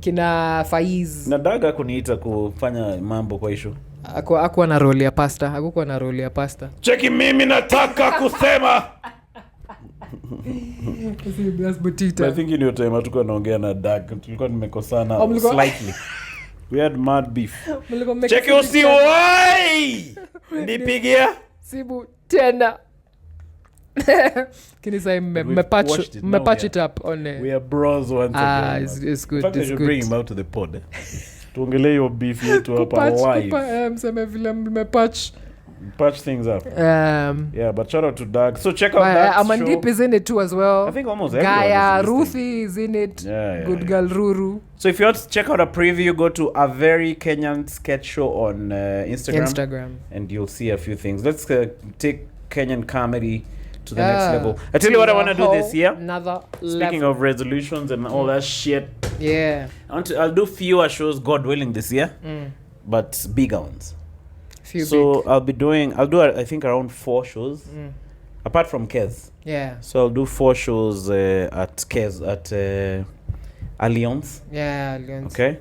Kina Faiz. Na Daga kuniita kufanya mambo kwa issue. Hakuwa na role ya pasta. Hakuwa na role ya pasta. Cheki mimi nataka kusema. That's Butita. I think in your time tulikuwa naongea na Dag. Tulikuwa nimekosana slightly. We had mad beef. Cheki usiwai. Nipigia. Sibu tena. Can you say me patch it up on we are bros once again. It's good. In fact, I should bring him out to the pod. Tuongelee your beef yetu hapa live. Mseme vile me patch things up. Yeah, but shout out to Doug. So check out that show. Amandip is in it too as well. I think almost everyone Gaia, is Ruthie is in it. Good girl Ruru. So if you want to check out a preview, go to a very Kenyan sketch show on Instagram. And you'll see a few things. Let's take Kenyan comedy to the next level. I tell you what I want to do this year. Speaking of resolutions and all that shit. Yeah. I'll do fewer shows, God willing, this year. But bigger ones. I'll do I think around 4 shows. Apart from Kez. Yeah. So I'll do 4 shows at Kez, at Alliance. Yeah, Alliance. Okay.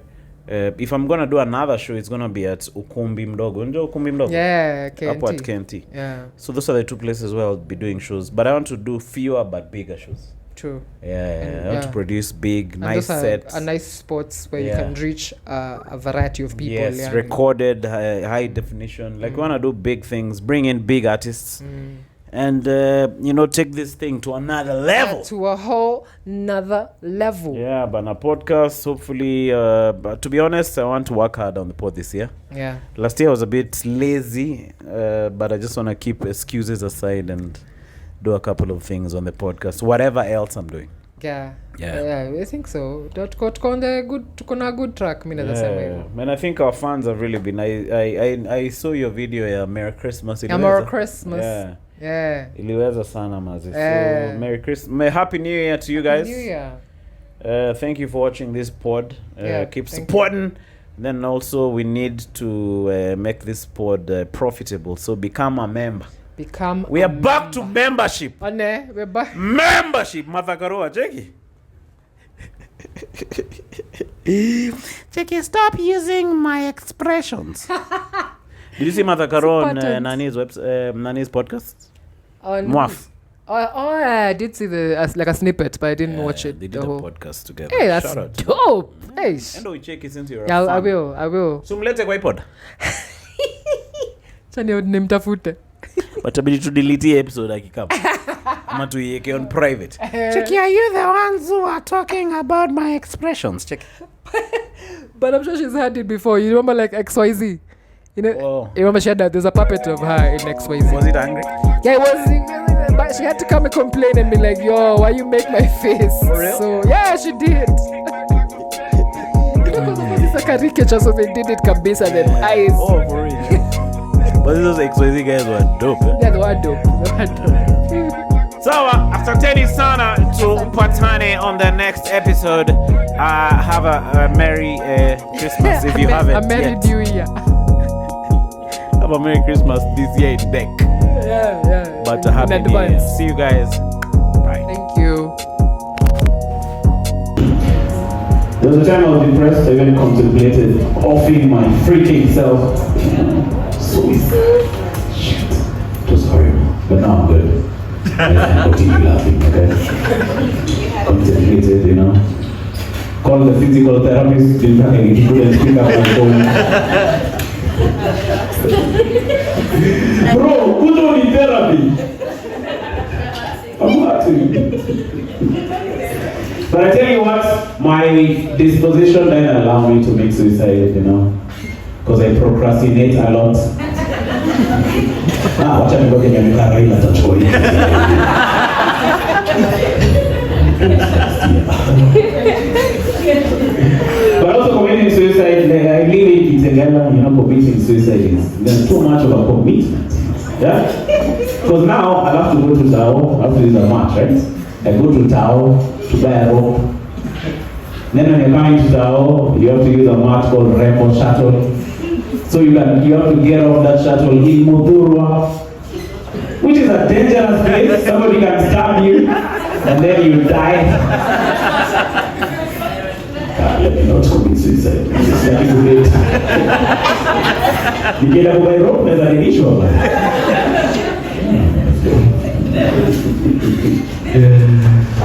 If I'm gonna do another show, it's gonna be at Ukumbi Mdogo. Unajua Ukumbi Mdogo? Yeah, KNT. Up at KNT. Yeah. So those are the 2 places where I'll be doing shows. But I want to do fewer but bigger shows. True. Yeah, I want to produce big, nice sets. A nice spots where you can reach a variety of people. Yes, recorded, high definition. Like we want to do big things, bring in big artists. And take this thing to another level. To a whole nother level. Yeah, but a podcast, hopefully. But to be honest, I want to work hard on the pod this year. Yeah. Last year I was a bit lazy, but I just want to keep excuses aside and do a couple of things on the podcast. Whatever else I'm doing. Yeah, I think so. Tuko na good track. Mina nasema hivyo. Man, I think our fans have really been. I saw your video. Merry Christmas. Merry Christmas. Yeah. Iliweza sana mazi. So Merry Christmas. Happy New Year to you guys. New Year. Thank you for watching this pod. Keep supporting. Then also we need to make this pod profitable. So become a member. We are back to membership. We're back. Membership, Mathakaroa, Jackie. Jackie, stop using my expressions. Did you see Mathakaro on Nani's podcast? On Mwaf. I did see like a snippet, but I didn't watch it. They did a podcast together. Hey, that's dope. Hey, and we check it since you're yeah, I will. So mlete kwa iPod. Chani nimtafute. But abidi to delete episode akikapa. Ama tuiweke on private. Check, are you the ones who are talking about my expressions? Check. But I'm sure she's heard it before. You remember like XYZ? You know, you remember she had there's a puppet of her in XYZ. Was it angry? Yeah, it was. But she had to come and complain and be like, yo, why you make my face? For real? So, yeah, she did. Because it's a caricature, so they did it kabisa, then eyes. Oh, for real. But those XYZ guys were dope. Yeah, they were dope. So, after Teddy Sana to Patane on the next episode, have a Merry Christmas if you haven't. A Merry New Year. Have a Merry Christmas this year in deck. Yeah. But a Happy New Year. See you guys. Bye. Thank you. There was a time I was depressed. I even contemplated offing my freaking self. Suicide. Shit. It was horrible. But now I'm good. I continue laughing, okay? Contemplated, you know. Called the physical therapist. He couldn't pick up my phone. Bro, good on in therapy. I'm laughing. But I tell you what, my disposition doesn't allow me to make suicide, you know, because I procrastinate a lot. Watch out, go get your car, you're not choice. But also committing suicide, I leave it together, you know, committing suicide is there's too much of a commitment. Yeah? Because now I have to go to Tao, I have to use a match, right? I go to Tao to buy a rope. Then when you're coming to Tao, you have to use a match called Rainbow Shuttle. So you have to get off that shuttle in Muturwa, which is a dangerous place. Somebody can stab you and then you die. Let me not commit suicide. It's like too late. You get up by rope, there's an issue.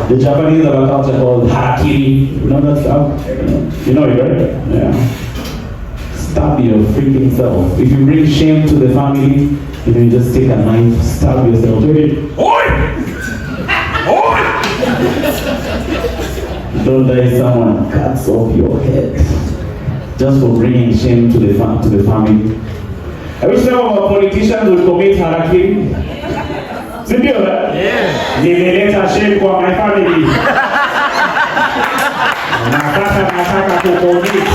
The Japanese have a culture called harakiri. You know that stuff? You know it, right? Yeah. Stab your freaking self. If you bring shame to the family, you know, you just take a knife, stab yourself. Oi! Oi! Don't die, someone cuts off your head just for bringing shame to the family. I wish some of our politicians would commit harakiri. Sindio, right? Yeah. Nimeleta shame kwa my family. Nataka kucommit.